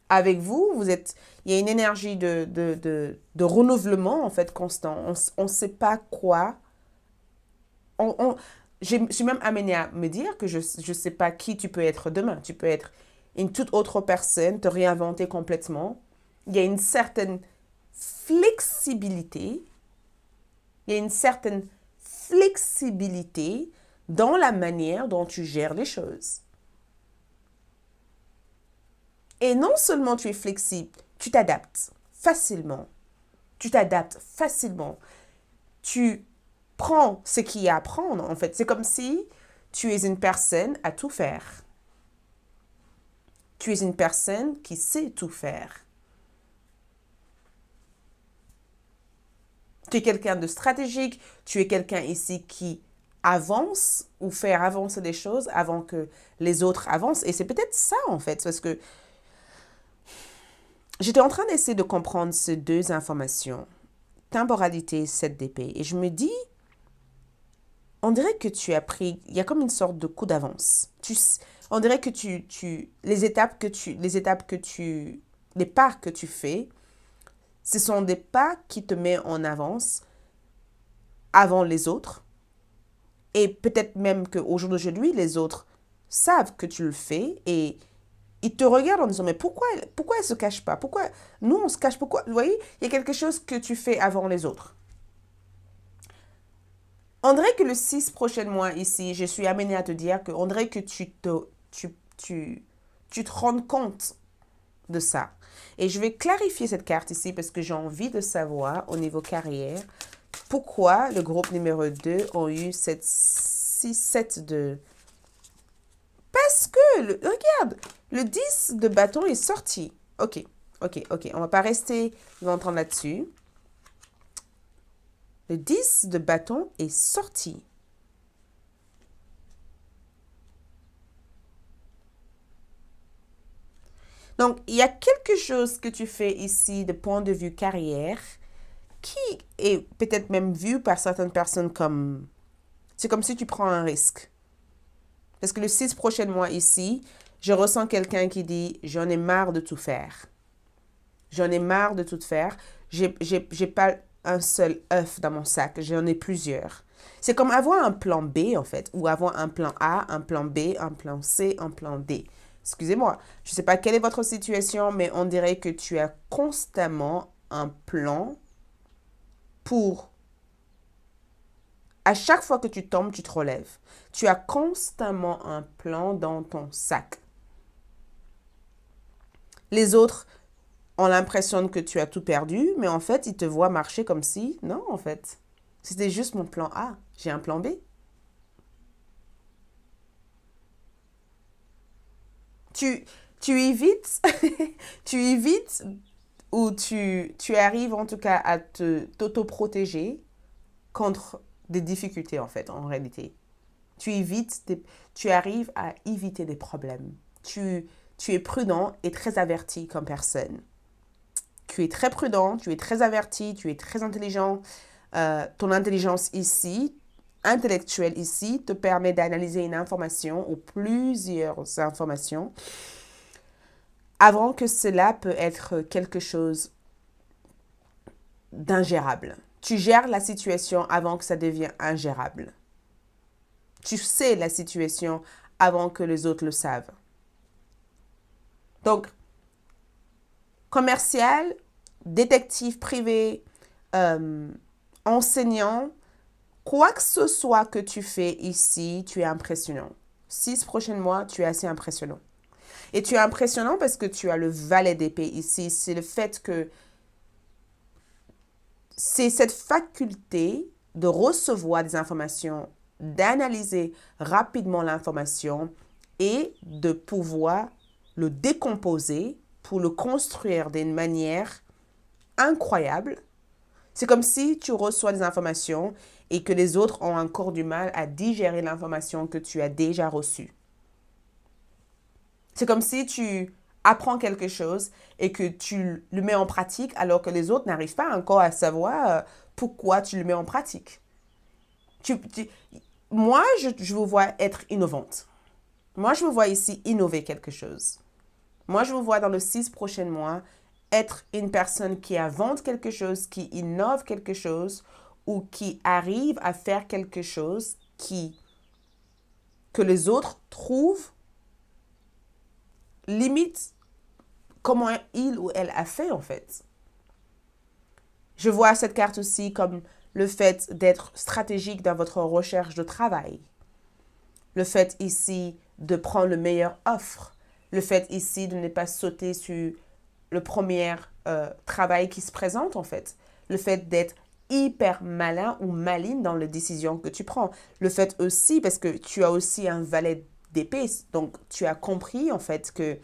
S1: Avec vous, il y a une énergie de renouvellement en fait constant. On ne sait pas quoi. Je suis même amenée à me dire que je ne sais pas qui tu peux être demain. Tu peux être une toute autre personne, te réinventer complètement. Il y a une certaine flexibilité. Il y a une certaine flexibilité dans la manière dont tu gères les choses. Et non seulement tu es flexible, tu t'adaptes facilement. Tu t'adaptes facilement. Tu prends ce qu'il y a à prendre, en fait. C'est comme si tu es une personne à tout faire. Tu es une personne qui sait tout faire. Tu es quelqu'un de stratégique. Tu es quelqu'un ici qui avance ou fait avancer des choses avant que les autres avancent. Et c'est peut-être ça, en fait, parce que j'étais en train d'essayer de comprendre ces deux informations. Temporalité, 7 d'épée. Et je me dis, on dirait que tu as pris, il y a comme une sorte de coup d'avance. On dirait que les pas que tu fais, ce sont des pas qui te mettent en avance avant les autres. Et peut-être même qu'au jour d'aujourd'hui, les autres savent que tu le fais et ils te regardent en disant, mais pourquoi elle ne se cache pas? Pourquoi nous, on se cache? Pourquoi? Vous voyez, il y a quelque chose que tu fais avant les autres. On dirait que le 6 prochains mois ici, je suis amenée à te dire que on dirait que tu te rends compte de ça. Et je vais clarifier cette carte ici parce que j'ai envie de savoir au niveau carrière pourquoi le groupe numéro 2 ont eu cette 6-7 de... Parce que, regarde, le 10 de bâton est sorti. Ok, ok, ok. On va pas rester longtemps là-dessus. Le 10 de bâton est sorti. Donc, il y a quelque chose que tu fais ici de point de vue carrière qui est peut-être même vu par certaines personnes comme... C'est comme si tu prends un risque. Parce que le 6 prochains mois ici, je ressens quelqu'un qui dit « J'en ai marre de tout faire. J'en ai marre de tout faire. J'ai pas un seul œuf dans mon sac. J'en ai plusieurs. » C'est comme avoir un plan B, en fait, ou avoir un plan A, un plan B, un plan C, un plan D. Excusez-moi, je ne sais pas quelle est votre situation, mais on dirait que tu as constamment un plan pour... À chaque fois que tu tombes, tu te relèves. Tu as constamment un plan dans ton sac. Les autres ont l'impression que tu as tout perdu, mais en fait, ils te voient marcher comme si... Non, en fait, c'était juste mon plan A. J'ai un plan B. Tu évites, tu évites ou tu arrives en tout cas à t'auto-protéger contre des difficultés en fait, en réalité. Tu arrives à éviter des problèmes. Tu es prudent et très averti comme personne. Tu es très prudent, tu es très averti, tu es très intelligent. Ton intelligence ici, intellectuelle ici, te permet d'analyser une information ou plusieurs informations avant que cela peut être quelque chose d'ingérable. Tu gères la situation avant que ça devienne ingérable. Tu sais la situation avant que les autres le savent. Donc, commercial, détective privé, enseignant, quoi que ce soit que tu fais ici, tu es impressionnant. 6 prochains mois, tu es assez impressionnant. Et tu es impressionnant parce que tu as le valet d'épée ici. C'est le fait que c'est cette faculté de recevoir des informations, d'analyser rapidement l'information et de pouvoir le décomposer pour le construire d'une manière incroyable. C'est comme si tu reçois des informations et que les autres ont encore du mal à digérer l'information que tu as déjà reçue. C'est comme si tu apprends quelque chose et que tu le mets en pratique alors que les autres n'arrivent pas encore à savoir pourquoi tu le mets en pratique. Moi, je vous vois être innovante. Moi, je vous vois ici innover quelque chose. Moi, je vous vois dans les 6 prochains mois être une personne qui invente quelque chose, qui innove quelque chose ou qui arrive à faire quelque chose que les autres trouvent limite comment il ou elle a fait en fait. Je vois cette carte aussi comme le fait d'être stratégique dans votre recherche de travail. Le fait ici de prendre le meilleur offre. Le fait ici de ne pas sauter sur le premier travail qui se présente en fait. Le fait d'être hyper malin ou maligne dans les décisions que tu prends. Le fait aussi, parce que tu as aussi un valet d'épée, donc tu as compris en fait que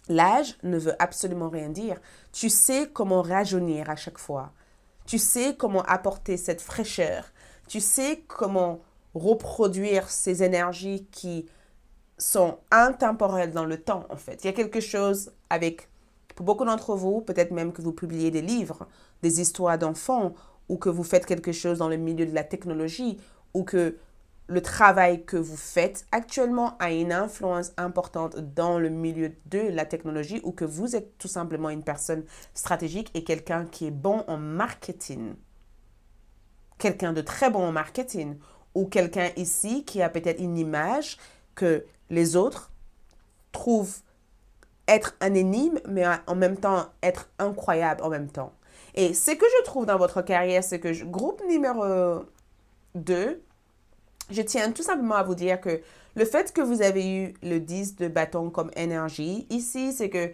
S1: l'âge ne veut absolument rien dire. Tu sais comment rajeunir à chaque fois. Tu sais comment apporter cette fraîcheur. Tu sais comment reproduire ces énergies qui sont intemporelles dans le temps, en fait. Il y a quelque chose avec, pour beaucoup d'entre vous, peut-être même que vous publiez des livres, des histoires d'enfants, ou que vous faites quelque chose dans le milieu de la technologie, ou que le travail que vous faites actuellement a une influence importante dans le milieu de la technologie ou que vous êtes tout simplement une personne stratégique et quelqu'un qui est bon en marketing. Quelqu'un de très bon en marketing ou quelqu'un ici qui a peut-être une image que les autres trouvent être un énigme, mais en même temps être incroyable en même temps. Et ce que je trouve dans votre carrière, c'est que groupe numéro 2, je tiens tout simplement à vous dire que le fait que vous avez eu le 10 de bâton comme énergie, ici, c'est que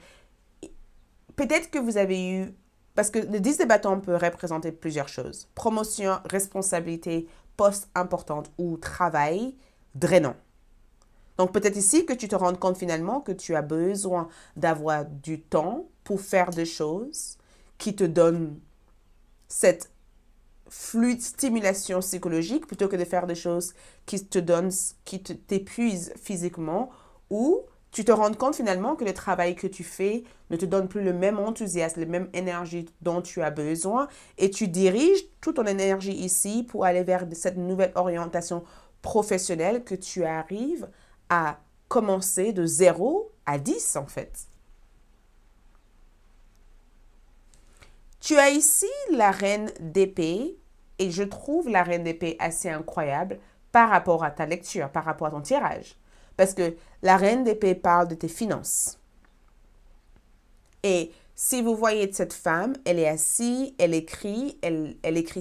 S1: peut-être que vous avez eu, parce que le 10 de bâton peut représenter plusieurs choses. Promotion, responsabilité, poste importante ou travail drainant. Donc peut-être ici que tu te rends compte finalement que tu as besoin d'avoir du temps pour faire des choses qui te donnent cette fluide stimulation psychologique plutôt que de faire des choses qui te donnent, qui t'épuisent physiquement, ou tu te rends compte finalement que le travail que tu fais ne te donne plus le même enthousiasme, la même énergie dont tu as besoin, et tu diriges toute ton énergie ici pour aller vers cette nouvelle orientation professionnelle que tu arrives à commencer de 0 à 10 en fait. Tu as ici la reine d'épée et je trouve la reine d'épée assez incroyable par rapport à ta lecture, par rapport à ton tirage. Parce que la reine d'épée parle de tes finances. Et si vous voyez cette femme, elle est assise, elle écrit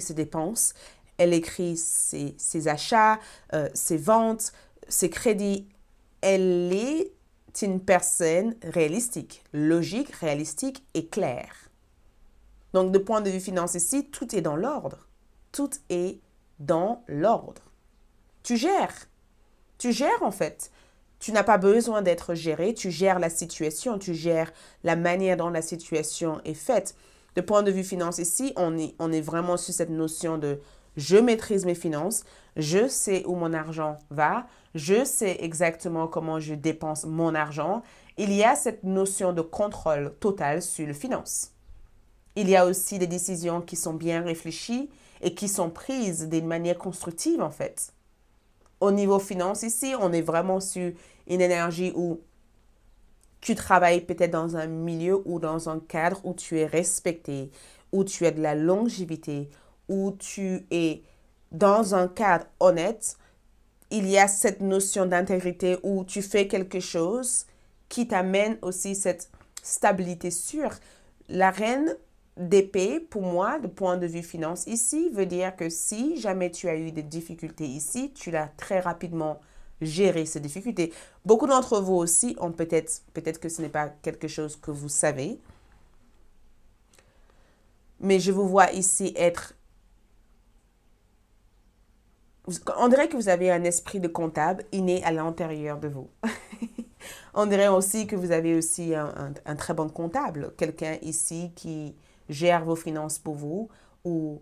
S1: ses dépenses, elle écrit ses achats, ses ventes, ses crédits. Elle est une personne réalistique, logique, réalistique et claire. Donc, de point de vue financier ici, tout est dans l'ordre. Tout est dans l'ordre. Tu gères. Tu gères en fait. Tu n'as pas besoin d'être géré. Tu gères la situation. Tu gères la manière dont la situation est faite. De point de vue financier ici, on est vraiment sur cette notion de je maîtrise mes finances. Je sais où mon argent va. Je sais exactement comment je dépense mon argent. Il y a cette notion de contrôle total sur les finances. Il y a aussi des décisions qui sont bien réfléchies et qui sont prises d'une manière constructive en fait. Au niveau finance ici, on est vraiment sur une énergie où tu travailles peut-être dans un milieu ou dans un cadre où tu es respecté, où tu as de la longévité, où tu es dans un cadre honnête. Il y a cette notion d'intégrité où tu fais quelque chose qui t'amène aussi cette stabilité sûre. La reine d'épée, pour moi, de point de vue finance ici, veut dire que si jamais tu as eu des difficultés ici, tu l'as très rapidement géré ces difficultés. Beaucoup d'entre vous aussi ont peut-être que ce n'est pas quelque chose que vous savez, mais je vous vois ici être... On dirait que vous avez un esprit de comptable inné à l'intérieur de vous. On dirait aussi que vous avez aussi un très bon comptable, quelqu'un ici qui gère vos finances pour vous, ou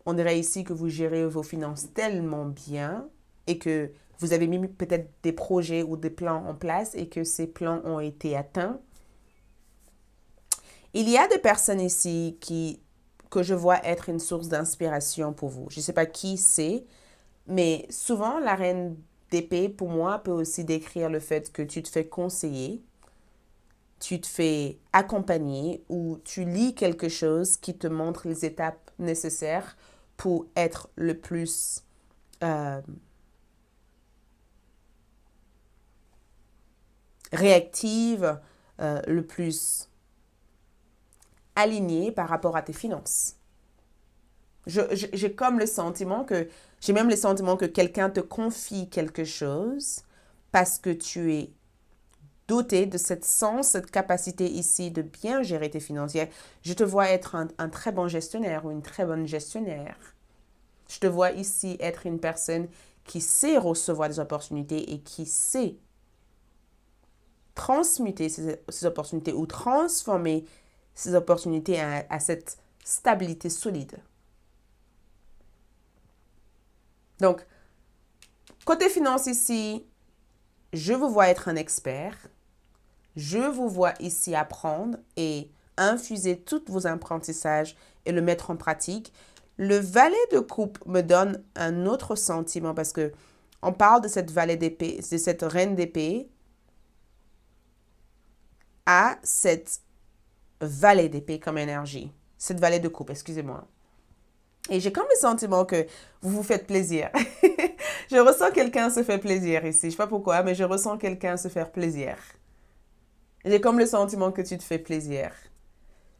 S1: on dirait ici que vous gérez vos finances tellement bien et que vous avez mis peut-être des projets ou des plans en place et que ces plans ont été atteints. Il y a des personnes ici que je vois être une source d'inspiration pour vous. Je ne sais pas qui c'est, mais souvent la reine d'épée, pour moi, peut aussi décrire le fait que tu te fais conseiller, tu te fais accompagner ou tu lis quelque chose qui te montre les étapes nécessaires pour être le plus réactive, le plus aligné par rapport à tes finances. J'ai comme le sentiment que, j'ai même le sentiment que quelqu'un te confie quelque chose parce que tu es doté de cette sens, cette capacité ici de bien gérer tes finances. Je te vois être un très bon gestionnaire ou une très bonne gestionnaire. Je te vois ici être une personne qui sait recevoir des opportunités et qui sait transmuter ces opportunités ou transformer ces opportunités à cette stabilité solide. Donc, côté finance ici, je vous vois être un expert. Je vous vois ici apprendre et infuser tous vos apprentissages et le mettre en pratique. Le valet de coupe me donne un autre sentiment parce que on parle de cette valet d'épée, de cette reine d'épée à cette valet d'épée comme énergie. Cette valet de coupe, excusez-moi. Et j'ai comme le sentiment que vous vous faites plaisir. Je ressens quelqu'un se faire plaisir ici. Je ne sais pas pourquoi, mais je ressens quelqu'un se faire plaisir. J'ai comme le sentiment que tu te fais plaisir.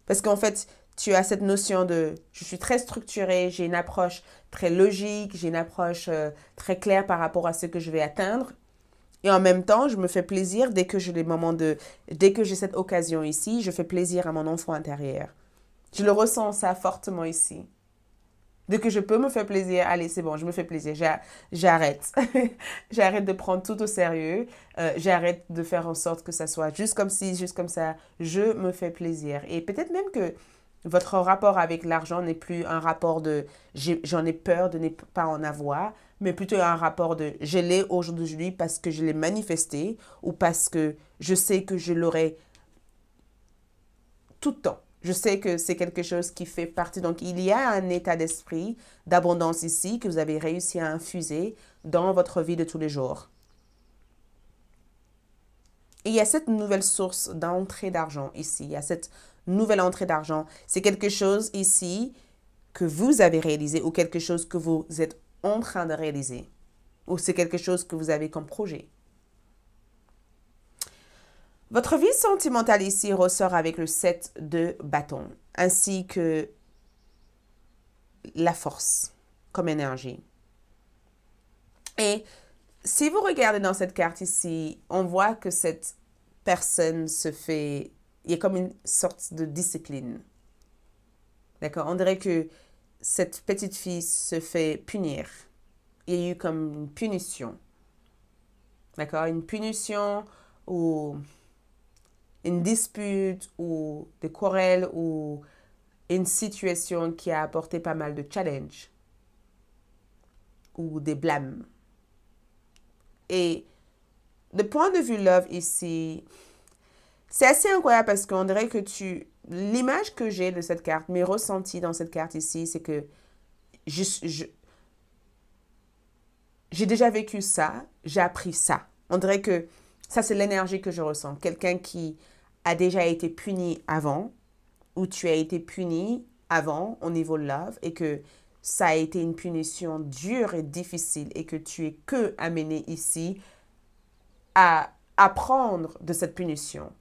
S1: Parce qu'en fait, tu as cette notion de je suis très structurée, j'ai une approche très logique, j'ai une approche très claire par rapport à ce que je vais atteindre. Et en même temps, je me fais plaisir dès que j'ai dès que j'ai cette occasion ici, je fais plaisir à mon enfant intérieur. Je le ressens ça fortement ici. Dès que je peux me faire plaisir, allez, c'est bon, je me fais plaisir, j'arrête. J'arrête de prendre tout au sérieux, j'arrête de faire en sorte que ça soit juste comme ci, juste comme ça, je me fais plaisir. Et peut-être même que votre rapport avec l'argent n'est plus un rapport de j'en ai peur de ne pas en avoir, mais plutôt un rapport de je l'ai aujourd'hui parce que je l'ai manifesté ou parce que je sais que je l'aurai tout le temps. Je sais que c'est quelque chose qui fait partie. Donc, il y a un état d'esprit d'abondance ici que vous avez réussi à infuser dans votre vie de tous les jours. Et il y a cette nouvelle source d'entrée d'argent ici. Il y a cette nouvelle entrée d'argent. C'est quelque chose ici que vous avez réalisé ou quelque chose que vous êtes en train de réaliser. Ou c'est quelque chose que vous avez comme projet. Votre vie sentimentale ici ressort avec le 7 de bâton, ainsi que la force comme énergie. Et si vous regardez dans cette carte ici, on voit que cette personne il y a comme une sorte de discipline. D'accord? On dirait que cette petite fille se fait punir. Il y a eu comme une punition. D'accord? Une punition ou une dispute ou des querelles ou une situation qui a apporté pas mal de challenges ou des blâmes. Et de point de vue love ici, c'est assez incroyable parce qu'on dirait que l'image que j'ai de cette carte, mes ressentis dans cette carte ici, c'est que j'ai déjà vécu ça, j'ai appris ça. On dirait que ça, c'est l'énergie que je ressens. Quelqu'un qui a déjà été puni avant, ou tu as été puni avant au niveau love, et que ça a été une punition dure et difficile, et que tu es que amené ici à apprendre de cette punition.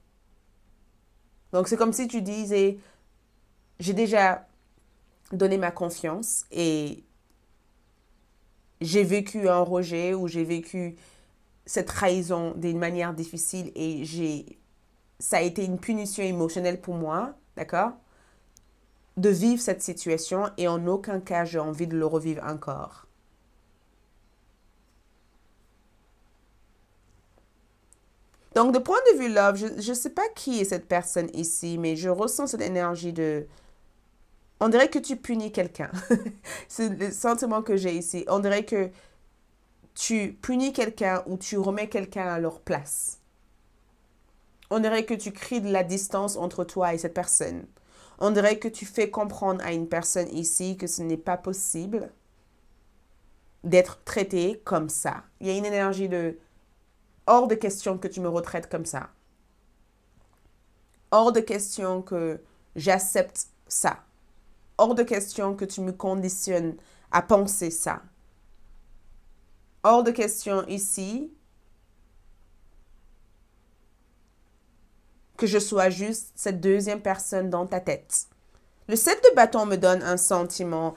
S1: Donc, c'est comme si tu disais, j'ai déjà donné ma confiance et j'ai vécu un rejet ou j'ai vécu cette trahison d'une manière difficile et ça a été une punition émotionnelle pour moi, d'accord, de vivre cette situation et en aucun cas j'ai envie de le revivre encore. Donc, de point de vue love, je ne sais pas qui est cette personne ici, mais je ressens cette énergie de... On dirait que tu punis quelqu'un. C'est le sentiment que j'ai ici. On dirait que tu punis quelqu'un ou tu remets quelqu'un à leur place. On dirait que tu crées de la distance entre toi et cette personne. On dirait que tu fais comprendre à une personne ici que ce n'est pas possible d'être traité comme ça. Il y a une énergie de hors de question que tu me retraites comme ça. Hors de question que j'accepte ça. Hors de question que tu me conditionnes à penser ça. Hors de question ici que je sois juste cette deuxième personne dans ta tête. Le 7 de bâton me donne un sentiment.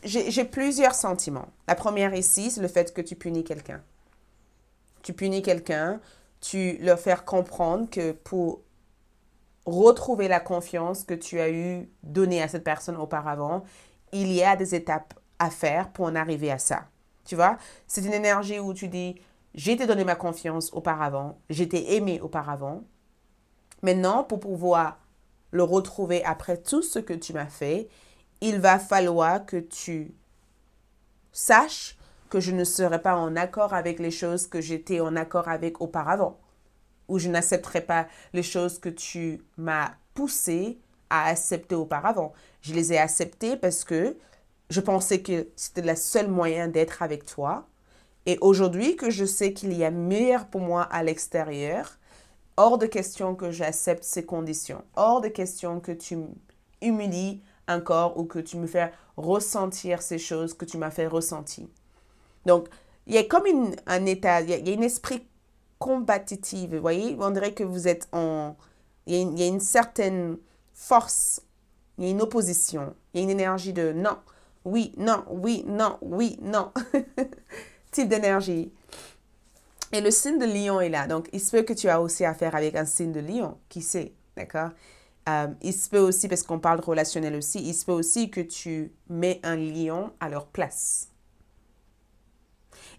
S1: J'ai plusieurs sentiments. La première ici, c'est le fait que tu punis quelqu'un. Tu punis quelqu'un, tu leur fais comprendre que pour retrouver la confiance que tu as eu donnée à cette personne auparavant, il y a des étapes à faire pour en arriver à ça. Tu vois, c'est une énergie où tu dis, j'ai te donné ma confiance auparavant, j'ai été aimé auparavant. Maintenant, pour pouvoir le retrouver après tout ce que tu m'as fait, il va falloir que tu saches que je ne serai pas en accord avec les choses que j'étais en accord avec auparavant. Ou je n'accepterai pas les choses que tu m'as poussé à accepter auparavant. Je les ai acceptées parce que je pensais que c'était le seul moyen d'être avec toi. Et aujourd'hui que je sais qu'il y a meilleur pour moi à l'extérieur, hors de question que j'accepte ces conditions. Hors de question que tu m'humilies encore ou que tu me fais ressentir ces choses que tu m'as fait ressentir. Donc, il y a comme un état, il y a un esprit combatif, vous voyez? On dirait que vous êtes il y a une certaine force Il y a une opposition. Il y a une énergie de non, oui, non, oui, non, oui, non. Type d'énergie. Et le signe de lion est là. Donc, il se peut que tu as aussi affaire avec un signe de lion. Qui sait? D'accord? Il se peut aussi, parce qu'on parle relationnel aussi, il se peut aussi que tu mets un lion à leur place.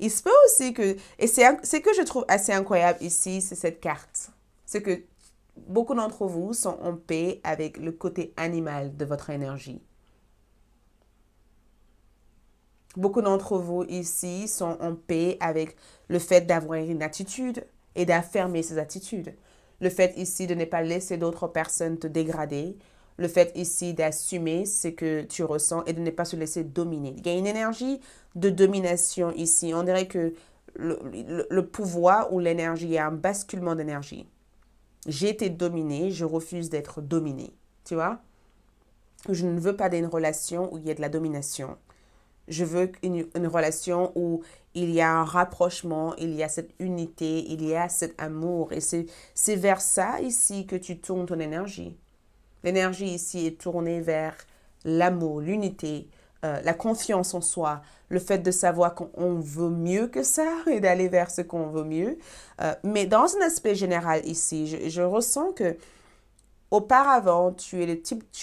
S1: Il se peut aussi que, et c'est que je trouve assez incroyable ici, c'est cette carte. C'est que beaucoup d'entre vous sont en paix avec le côté animal de votre énergie. Beaucoup d'entre vous ici sont en paix avec le fait d'avoir une attitude et d'affirmer ces attitudes. Le fait ici de ne pas laisser d'autres personnes te dégrader. Le fait ici d'assumer ce que tu ressens et de ne pas se laisser dominer. Il y a une énergie de domination ici. On dirait que le pouvoir ou l'énergie, il y a un basculement d'énergie. J'ai été dominée, je refuse d'être dominée. Tu vois? Je ne veux pas d'une relation où il y a de la domination. Je veux une relation où il y a un rapprochement, il y a cette unité, il y a cet amour. Et c'est vers ça ici que tu tournes ton énergie. L'énergie ici est tournée vers l'amour, l'unité, la confiance en soi, le fait de savoir qu'on veut mieux que ça et d'aller vers ce qu'on veut mieux. Mais dans un aspect général ici, je ressens que auparavant, tu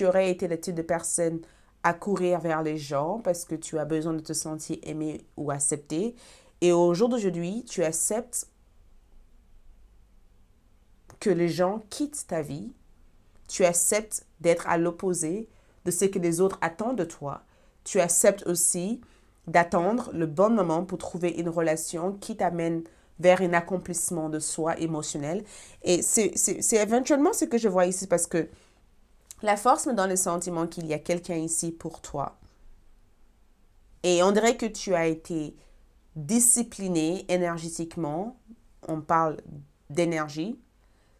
S1: aurais été le type de personne à courir vers les gens parce que tu as besoin de te sentir aimé ou accepté. Et au jour d'aujourd'hui, tu acceptes que les gens quittent ta vie. Tu acceptes d'être à l'opposé de ce que les autres attendent de toi. Tu acceptes aussi d'attendre le bon moment pour trouver une relation qui t'amène vers un accomplissement de soi émotionnel. Et c'est éventuellement ce que je vois ici parce que la force me donne le sentiment qu'il y a quelqu'un ici pour toi. Et on dirait que tu as été discipliné énergétiquement. On parle d'énergie.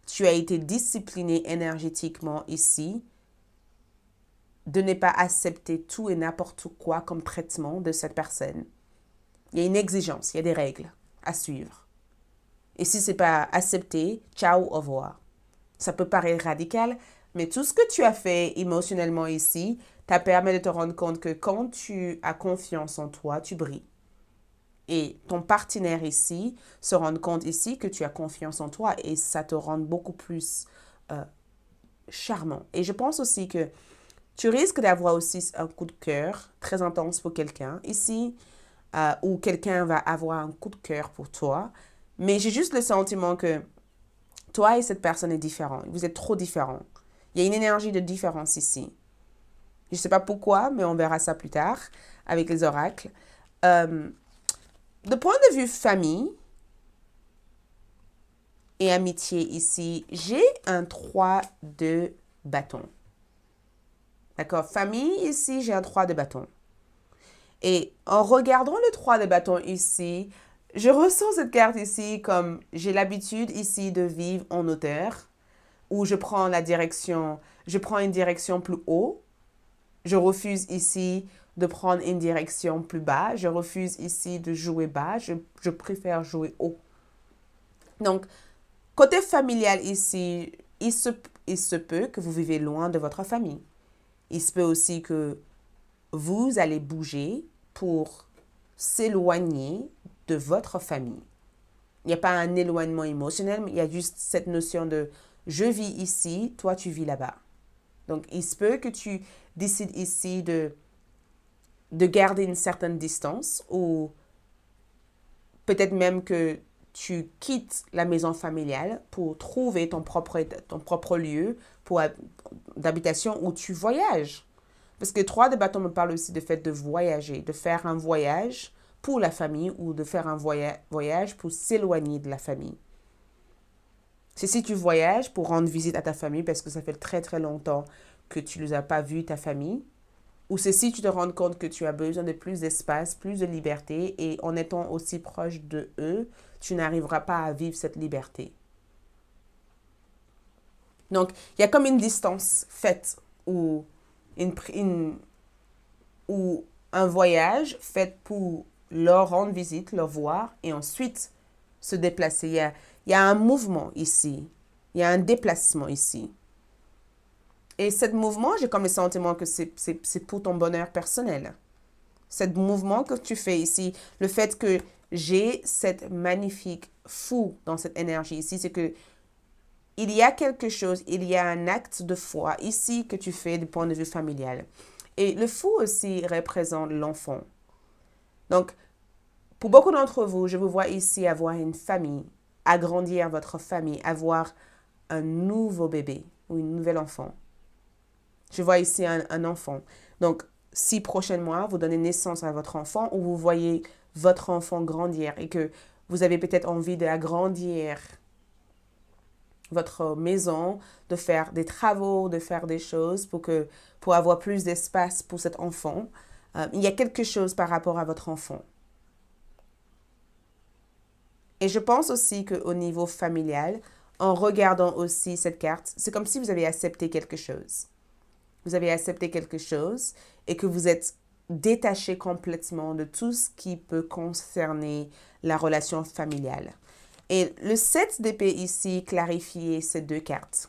S1: Tu as été discipliné énergétiquement ici de ne pas accepter tout et n'importe quoi comme traitement de cette personne. Il y a une exigence, il y a des règles à suivre. Et si ce n'est pas accepté, ciao, au revoir. Ça peut paraître radical, mais tout ce que tu as fait émotionnellement ici t'a permis de te rendre compte que quand tu as confiance en toi, tu brilles. Et ton partenaire ici se rend compte ici que tu as confiance en toi et ça te rend beaucoup plus charmant. Et je pense aussi que tu risques d'avoir aussi un coup de cœur très intense pour quelqu'un ici ou quelqu'un va avoir un coup de cœur pour toi. Mais j'ai juste le sentiment que toi et cette personne est différent. Vous êtes trop différents. Il y a une énergie de différence ici. Je ne sais pas pourquoi, mais on verra ça plus tard avec les oracles. De point de vue famille et amitié ici, j'ai un 3 de bâton. D'accord? Famille ici, j'ai un 3 de bâton. Et en regardant le 3 de bâton ici, je ressens cette carte ici comme j'ai l'habitude ici de vivre en hauteur, où je prends une direction plus haut. Je refuse ici de prendre une direction plus bas. Je refuse ici de jouer bas. Je préfère jouer haut. Donc, côté familial ici, il se peut que vous vivez loin de votre famille. Il se peut aussi que vous allez bouger pour s'éloigner de votre famille. Il n'y a pas un éloignement émotionnel, mais il y a juste cette notion de je vis ici, toi tu vis là-bas. Donc, il se peut que tu décides ici de garder une certaine distance ou peut-être même que tu quittes la maison familiale pour trouver ton propre lieu d'habitation où tu voyages. Parce que 3 de bâton me parle aussi du fait de voyager, de faire un voyage pour la famille ou de faire un voyage pour s'éloigner de la famille. C'est si tu voyages pour rendre visite à ta famille parce que ça fait très très longtemps que tu ne as pas vu ta famille. Ou c'est si tu te rends compte que tu as besoin de plus d'espace, plus de liberté et en étant aussi proche de eux, tu n'arriveras pas à vivre cette liberté. Donc, il y a comme une distance faite ou un voyage fait pour leur rendre visite, leur voir et ensuite se déplacer. Il y a un mouvement ici. Il y a un déplacement ici. Et ce mouvement, j'ai comme le sentiment que c'est pour ton bonheur personnel. Ce mouvement que tu fais ici, le fait que j'ai cette magnifique fou dans cette énergie ici, c'est que il y a quelque chose, il y a un acte de foi ici que tu fais du point de vue familial. Et le fou aussi représente l'enfant. Donc, pour beaucoup d'entre vous, je vous vois ici avoir une famille, agrandir votre famille, avoir un nouveau bébé ou une nouvelle enfant. Je vois ici un enfant. Donc, si prochainement, vous donnez naissance à votre enfant ou vous voyez votre enfant grandir et que vous avez peut-être envie d'agrandir votre maison, de faire des travaux, de faire des choses pour avoir plus d'espace pour cet enfant. Il y a quelque chose par rapport à votre enfant. Et je pense aussi qu'au niveau familial, en regardant aussi cette carte, c'est comme si vous avez accepté quelque chose. Vous avez accepté quelque chose et que vous êtes détaché complètement de tout ce qui peut concerner la relation familiale. Et le 7 d'épée ici clarifiait ces deux cartes.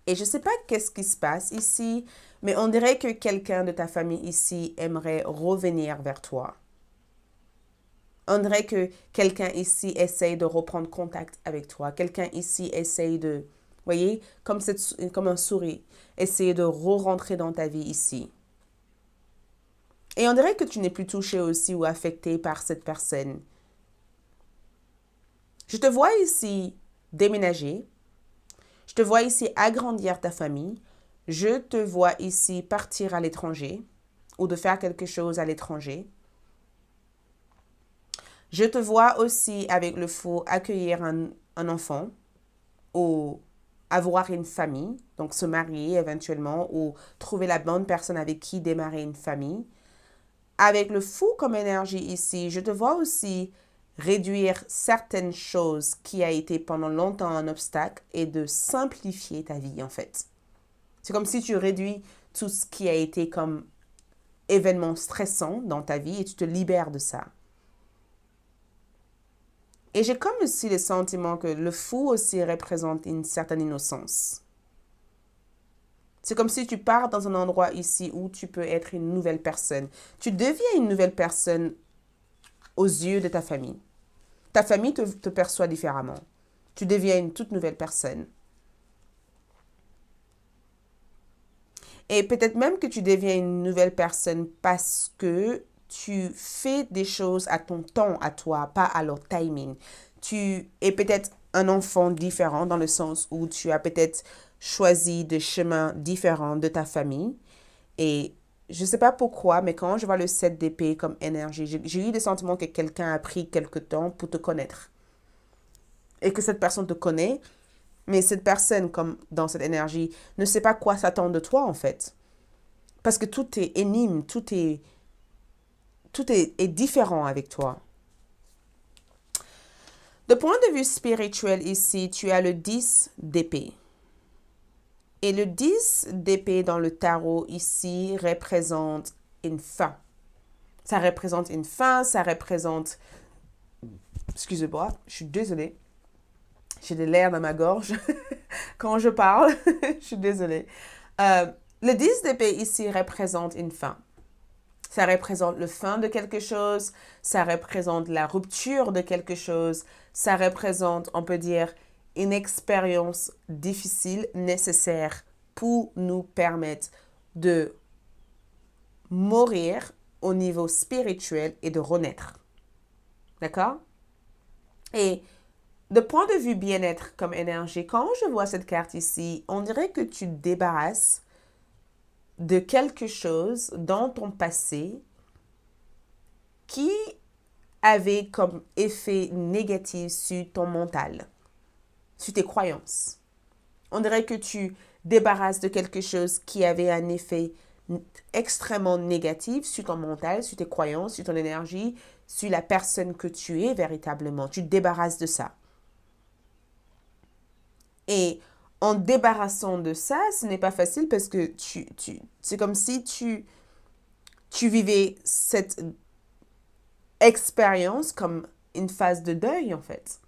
S1: Et je ne sais pas qu'est-ce qui se passe ici, mais on dirait que quelqu'un de ta famille ici aimerait revenir vers toi. On dirait que quelqu'un ici essaye de reprendre contact avec toi. Quelqu'un ici essaye de, voyez, comme un souris, essayer de re-rentrer dans ta vie ici. Et on dirait que tu n'es plus touché aussi ou affecté par cette personne. Je te vois ici déménager. Je te vois ici agrandir ta famille. Je te vois ici partir à l'étranger ou de faire quelque chose à l'étranger. Je te vois aussi avec le faux accueillir un enfant ou avoir une famille, donc se marier éventuellement ou trouver la bonne personne avec qui démarrer une famille. Avec le fou comme énergie ici, je te vois aussi réduire certaines choses qui a été pendant longtemps un obstacle et de simplifier ta vie en fait. C'est comme si tu réduis tout ce qui a été comme événement stressant dans ta vie et tu te libères de ça. Et j'ai comme aussi le sentiment que le fou aussi représente une certaine innocence. C'est comme si tu pars dans un endroit ici où tu peux être une nouvelle personne. Tu deviens une nouvelle personne aux yeux de ta famille. Ta famille te perçoit différemment. Tu deviens une toute nouvelle personne. Et peut-être même que tu deviens une nouvelle personne parce que tu fais des choses à ton temps, à toi, pas à leur timing. Tu es peut-être un enfant différent dans le sens où tu as peut-être choisi des chemins différents de ta famille. Et je ne sais pas pourquoi, mais quand je vois le 7 d'épée comme énergie, j'ai eu le sentiment que quelqu'un a pris quelque temps pour te connaître. Et que cette personne te connaît, mais cette personne, comme dans cette énergie, ne sait pas quoi s'attendre de toi en fait. Parce que tout est énigme, tout est différent avec toi. De point de vue spirituel ici, tu as le 10 d'épée. Et le 10 d'épée dans le tarot ici représente une fin. Ça représente une fin, ça représente... Excusez-moi, je suis désolée. J'ai de l'air dans ma gorge quand je parle. Je suis désolée. Le 10 d'épée ici représente une fin. Ça représente le fin de quelque chose, ça représente la rupture de quelque chose, ça représente, on peut dire, une expérience difficile nécessaire pour nous permettre de mourir au niveau spirituel et de renaître. D'accord? Et de point de vue bien-être comme énergie, quand je vois cette carte ici, on dirait que tu te débarrasses de quelque chose dans ton passé qui avait comme effet négatif sur ton mental, sur tes croyances. On dirait que tu débarrasses de quelque chose qui avait un effet extrêmement négatif sur ton mental, sur tes croyances, sur ton énergie, sur la personne que tu es véritablement. Tu te débarrasses de ça. Et en débarrassant de ça, ce n'est pas facile parce que c'est comme si tu vivais cette expérience comme une phase de deuil en fait.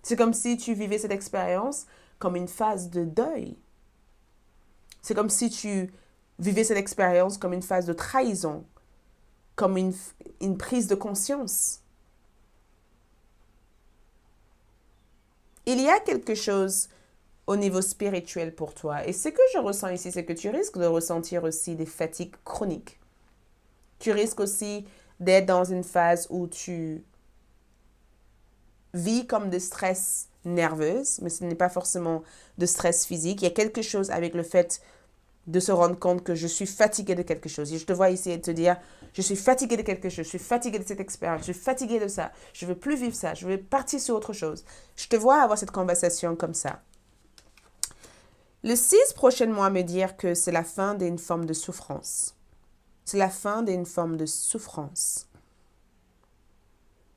S1: C'est comme si tu vivais cette expérience comme une phase de deuil. C'est comme si tu vivais cette expérience comme une phase de trahison, comme une prise de conscience. Il y a quelque chose au niveau spirituel pour toi. Et ce que je ressens ici, c'est que tu risques de ressentir aussi des fatigues chroniques. Tu risques aussi d'être dans une phase où tu vis comme de stress nerveuse, mais ce n'est pas forcément de stress physique. Il y a quelque chose avec le fait de se rendre compte que je suis fatiguée de quelque chose. Et je te vois ici et te dire, je suis fatiguée de quelque chose, je suis fatiguée de cette expérience, je suis fatiguée de ça, je ne veux plus vivre ça, je veux partir sur autre chose. Je te vois avoir cette conversation comme ça. Le 6 prochainement me dire que c'est la fin d'une forme de souffrance. C'est la fin d'une forme de souffrance.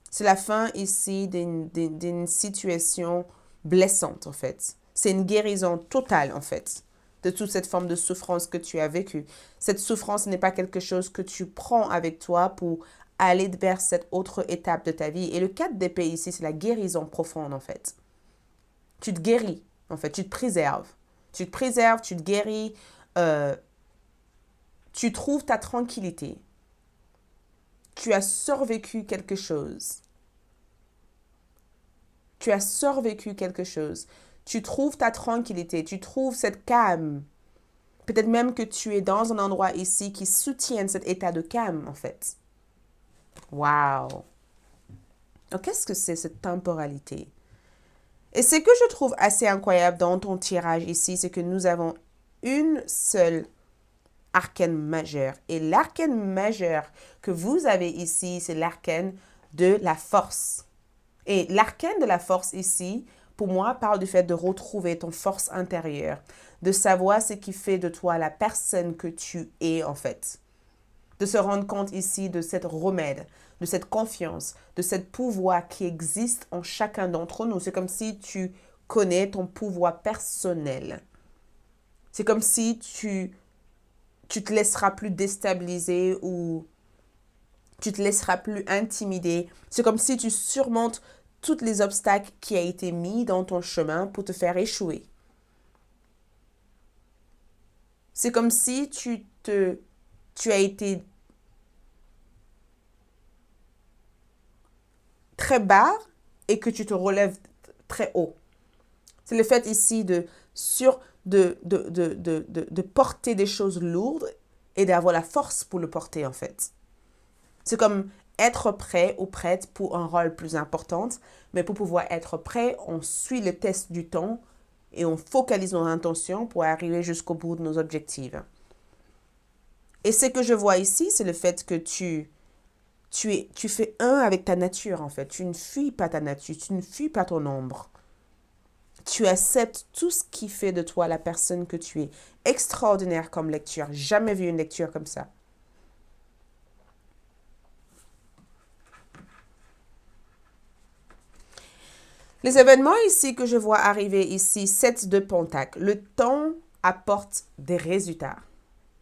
S1: C'est la fin ici d'une situation blessante en fait. C'est une guérison totale en fait de toute cette forme de souffrance que tu as vécue. Cette souffrance n'est pas quelque chose que tu prends avec toi pour aller vers cette autre étape de ta vie. Et le 4 d'épée ici, c'est la guérison profonde en fait. Tu te guéris en fait, tu te préserves. Tu te préserves, tu te guéris, tu trouves ta tranquillité. Tu as survécu quelque chose. Tu as survécu quelque chose. Tu trouves ta tranquillité, tu trouves cette calme. Peut-être même que tu es dans un endroit ici qui soutient cet état de calme, en fait. Wow! Donc, qu'est-ce que c'est cette temporalité? Et ce que je trouve assez incroyable dans ton tirage ici, c'est que nous avons une seule arcane majeure. Et l'arcane majeure que vous avez ici, c'est l'arcane de la force. Et l'arcane de la force ici, pour moi, parle du fait de retrouver ton force intérieure, de savoir ce qui fait de toi la personne que tu es en fait. De se rendre compte ici de cette remède, de cette confiance, de ce pouvoir qui existe en chacun d'entre nous. C'est comme si tu connais ton pouvoir personnel. C'est comme si tu te laisseras plus déstabiliser ou tu te laisseras plus intimider. C'est comme si tu surmontes tous les obstacles qui ont été mis dans ton chemin pour te faire échouer. C'est comme si tu as été très bas et que tu te relèves très haut. C'est le fait ici de porter des choses lourdes et d'avoir la force pour le porter en fait. C'est comme être prêt ou prête pour un rôle plus important, mais pour pouvoir être prêt, on suit le test du temps et on focalise nos intentions pour arriver jusqu'au bout de nos objectifs. Et ce que je vois ici, c'est le fait que tu fais un avec ta nature en fait. Tu ne fuis pas ta nature, tu ne fuis pas ton ombre. Tu acceptes tout ce qui fait de toi la personne que tu es. Extraordinaire comme lecture. Jamais vu une lecture comme ça. Les événements ici que je vois arriver ici, 7 de Pentacle. Le temps apporte des résultats.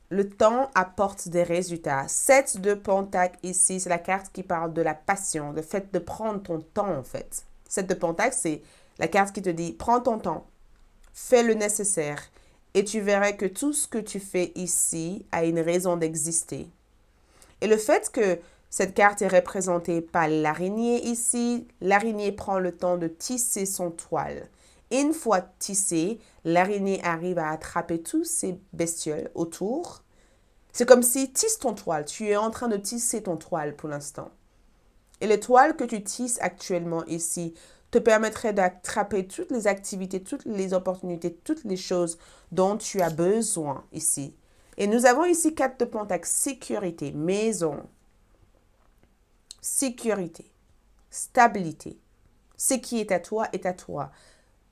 S1: Le temps apporte des résultats. 7 de Pentacle ici, c'est la carte qui parle de la passion, le fait de prendre ton temps en fait. 7 de Pentacle, c'est la carte qui te dit, prends ton temps, fais le nécessaire et tu verras que tout ce que tu fais ici a une raison d'exister. Et le fait que cette carte est représentée par l'araignée ici, l'araignée prend le temps de tisser son toile. Et une fois tissée, l'araignée arrive à attraper tous ces bestioles autour. C'est comme si tisse ton toile, tu es en train de tisser ton toile pour l'instant. Et les toiles que tu tisses actuellement ici te permettraient d'attraper toutes les activités, toutes les opportunités, toutes les choses dont tu as besoin ici. Et nous avons ici 4 de Pentacle, sécurité, maison, sécurité, stabilité. Ce qui est à toi est à toi.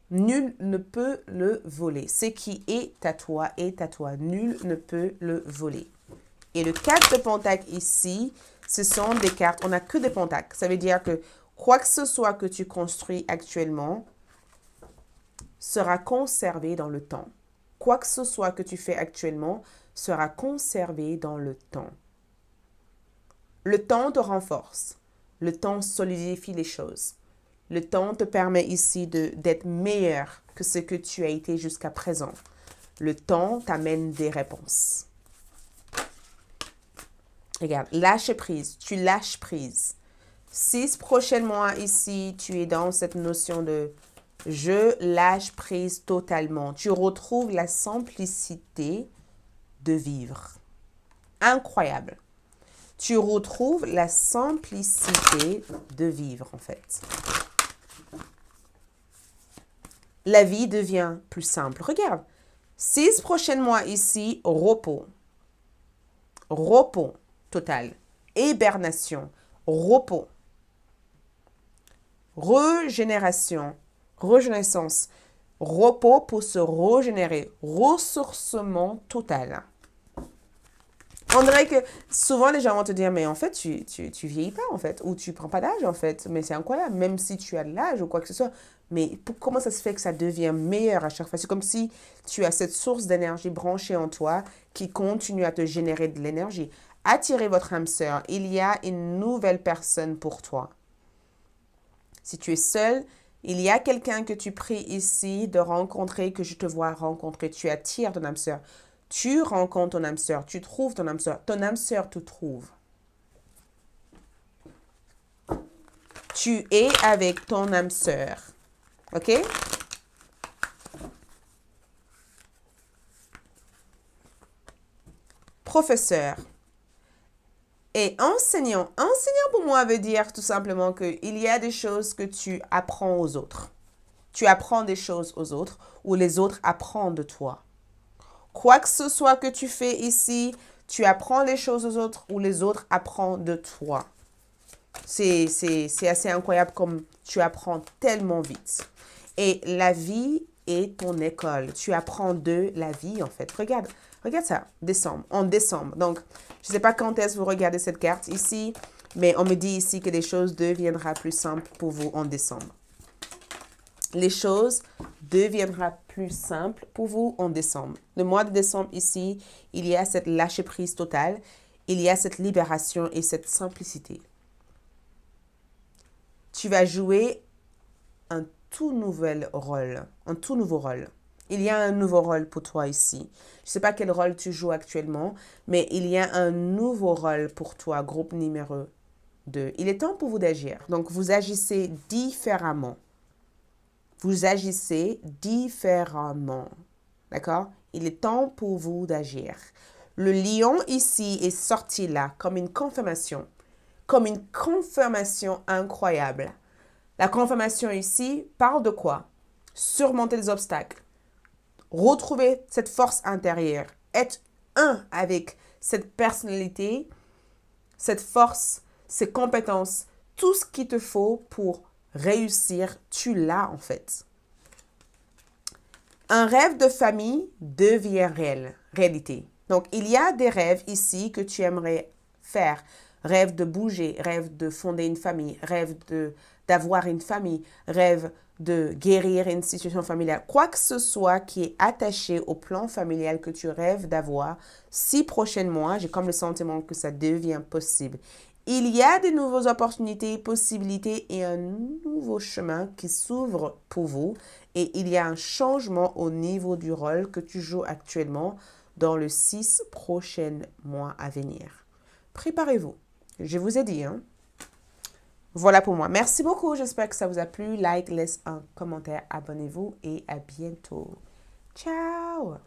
S1: Nul ne peut le voler. Ce qui est à toi est à toi. Nul ne peut le voler. Et le 4 de Pentacle ici, ce sont des cartes, on n'a que des pentacles. Ça veut dire que quoi que ce soit que tu construis actuellement sera conservé dans le temps. Quoi que ce soit que tu fais actuellement sera conservé dans le temps. Le temps te renforce. Le temps solidifie les choses. Le temps te permet ici d'être meilleur que ce que tu as été jusqu'à présent. Le temps t'amène des réponses. Regarde, lâche prise, tu lâches prise. 6 prochains mois ici, tu es dans cette notion de je lâche prise totalement. Tu retrouves la simplicité de vivre. Incroyable. Tu retrouves la simplicité de vivre en fait. La vie devient plus simple. Regarde, 6 prochains mois ici, repos. Repos total. Hibernation. Repos. Régénération. Renaissance. Repos pour se régénérer. Ressourcement total. On dirait que souvent les gens vont te dire, mais en fait, tu vieillis pas en fait, ou tu prends pas d'âge en fait. Mais c'est incroyable, même si tu as de l'âge ou quoi que ce soit. Mais comment ça se fait que ça devient meilleur à chaque fois? C'est comme si tu as cette source d'énergie branchée en toi qui continue à te générer de l'énergie. Attirez votre âme sœur. Il y a une nouvelle personne pour toi. Si tu es seul, il y a quelqu'un que tu pries ici de rencontrer, que je te vois rencontrer. Tu attires ton âme sœur. Tu rencontres ton âme sœur, tu trouves ton âme sœur te trouve. Tu es avec ton âme sœur. OK? Professeur et enseignant. Enseignant pour moi veut dire tout simplement qu'il y a des choses que tu apprends aux autres. Tu apprends des choses aux autres ou les autres apprennent de toi. Quoi que ce soit que tu fais ici, tu apprends les choses aux autres ou les autres apprennent de toi. C'est assez incroyable comme tu apprends tellement vite. Et la vie est ton école. Tu apprends de la vie en fait. Regarde ça, décembre, en décembre. Donc, je ne sais pas quand est-ce que vous regardez cette carte ici, mais on me dit ici que les choses deviendront plus simples pour vous en décembre. Les choses deviendront plus simples pour vous en décembre. Le mois de décembre ici, il y a cette lâcher-prise totale, il y a cette libération et cette simplicité. Tu vas jouer un tout nouvel rôle, un tout nouveau rôle. Il y a un nouveau rôle pour toi ici. Je ne sais pas quel rôle tu joues actuellement, mais il y a un nouveau rôle pour toi, groupe numéro 2. Il est temps pour vous d'agir. Donc, vous agissez différemment. Vous agissez différemment. D'accord? Il est temps pour vous d'agir. Le lion ici est sorti là comme une confirmation. Comme une confirmation incroyable. La confirmation ici parle de quoi? Surmonter les obstacles. Retrouver cette force intérieure. Être un avec cette personnalité, cette force, ces compétences. Tout ce qu'il te faut pour réussir, tu l'as en fait. Un rêve de famille devient réalité. Donc, il y a des rêves ici que tu aimerais faire. Rêve de bouger, rêve de fonder une famille, rêve d'avoir une famille, rêve de guérir une situation familiale. Quoi que ce soit qui est attaché au plan familial que tu rêves d'avoir, 6 prochains mois, j'ai comme le sentiment que ça devient possible. Il y a de nouvelles opportunités, possibilités et un nouveau chemin qui s'ouvre pour vous. Et il y a un changement au niveau du rôle que tu joues actuellement dans les 6 prochains mois à venir. Préparez-vous. Je vous ai dit, hein. Voilà pour moi. Merci beaucoup. J'espère que ça vous a plu. Like, laisse un commentaire, abonnez-vous et à bientôt. Ciao!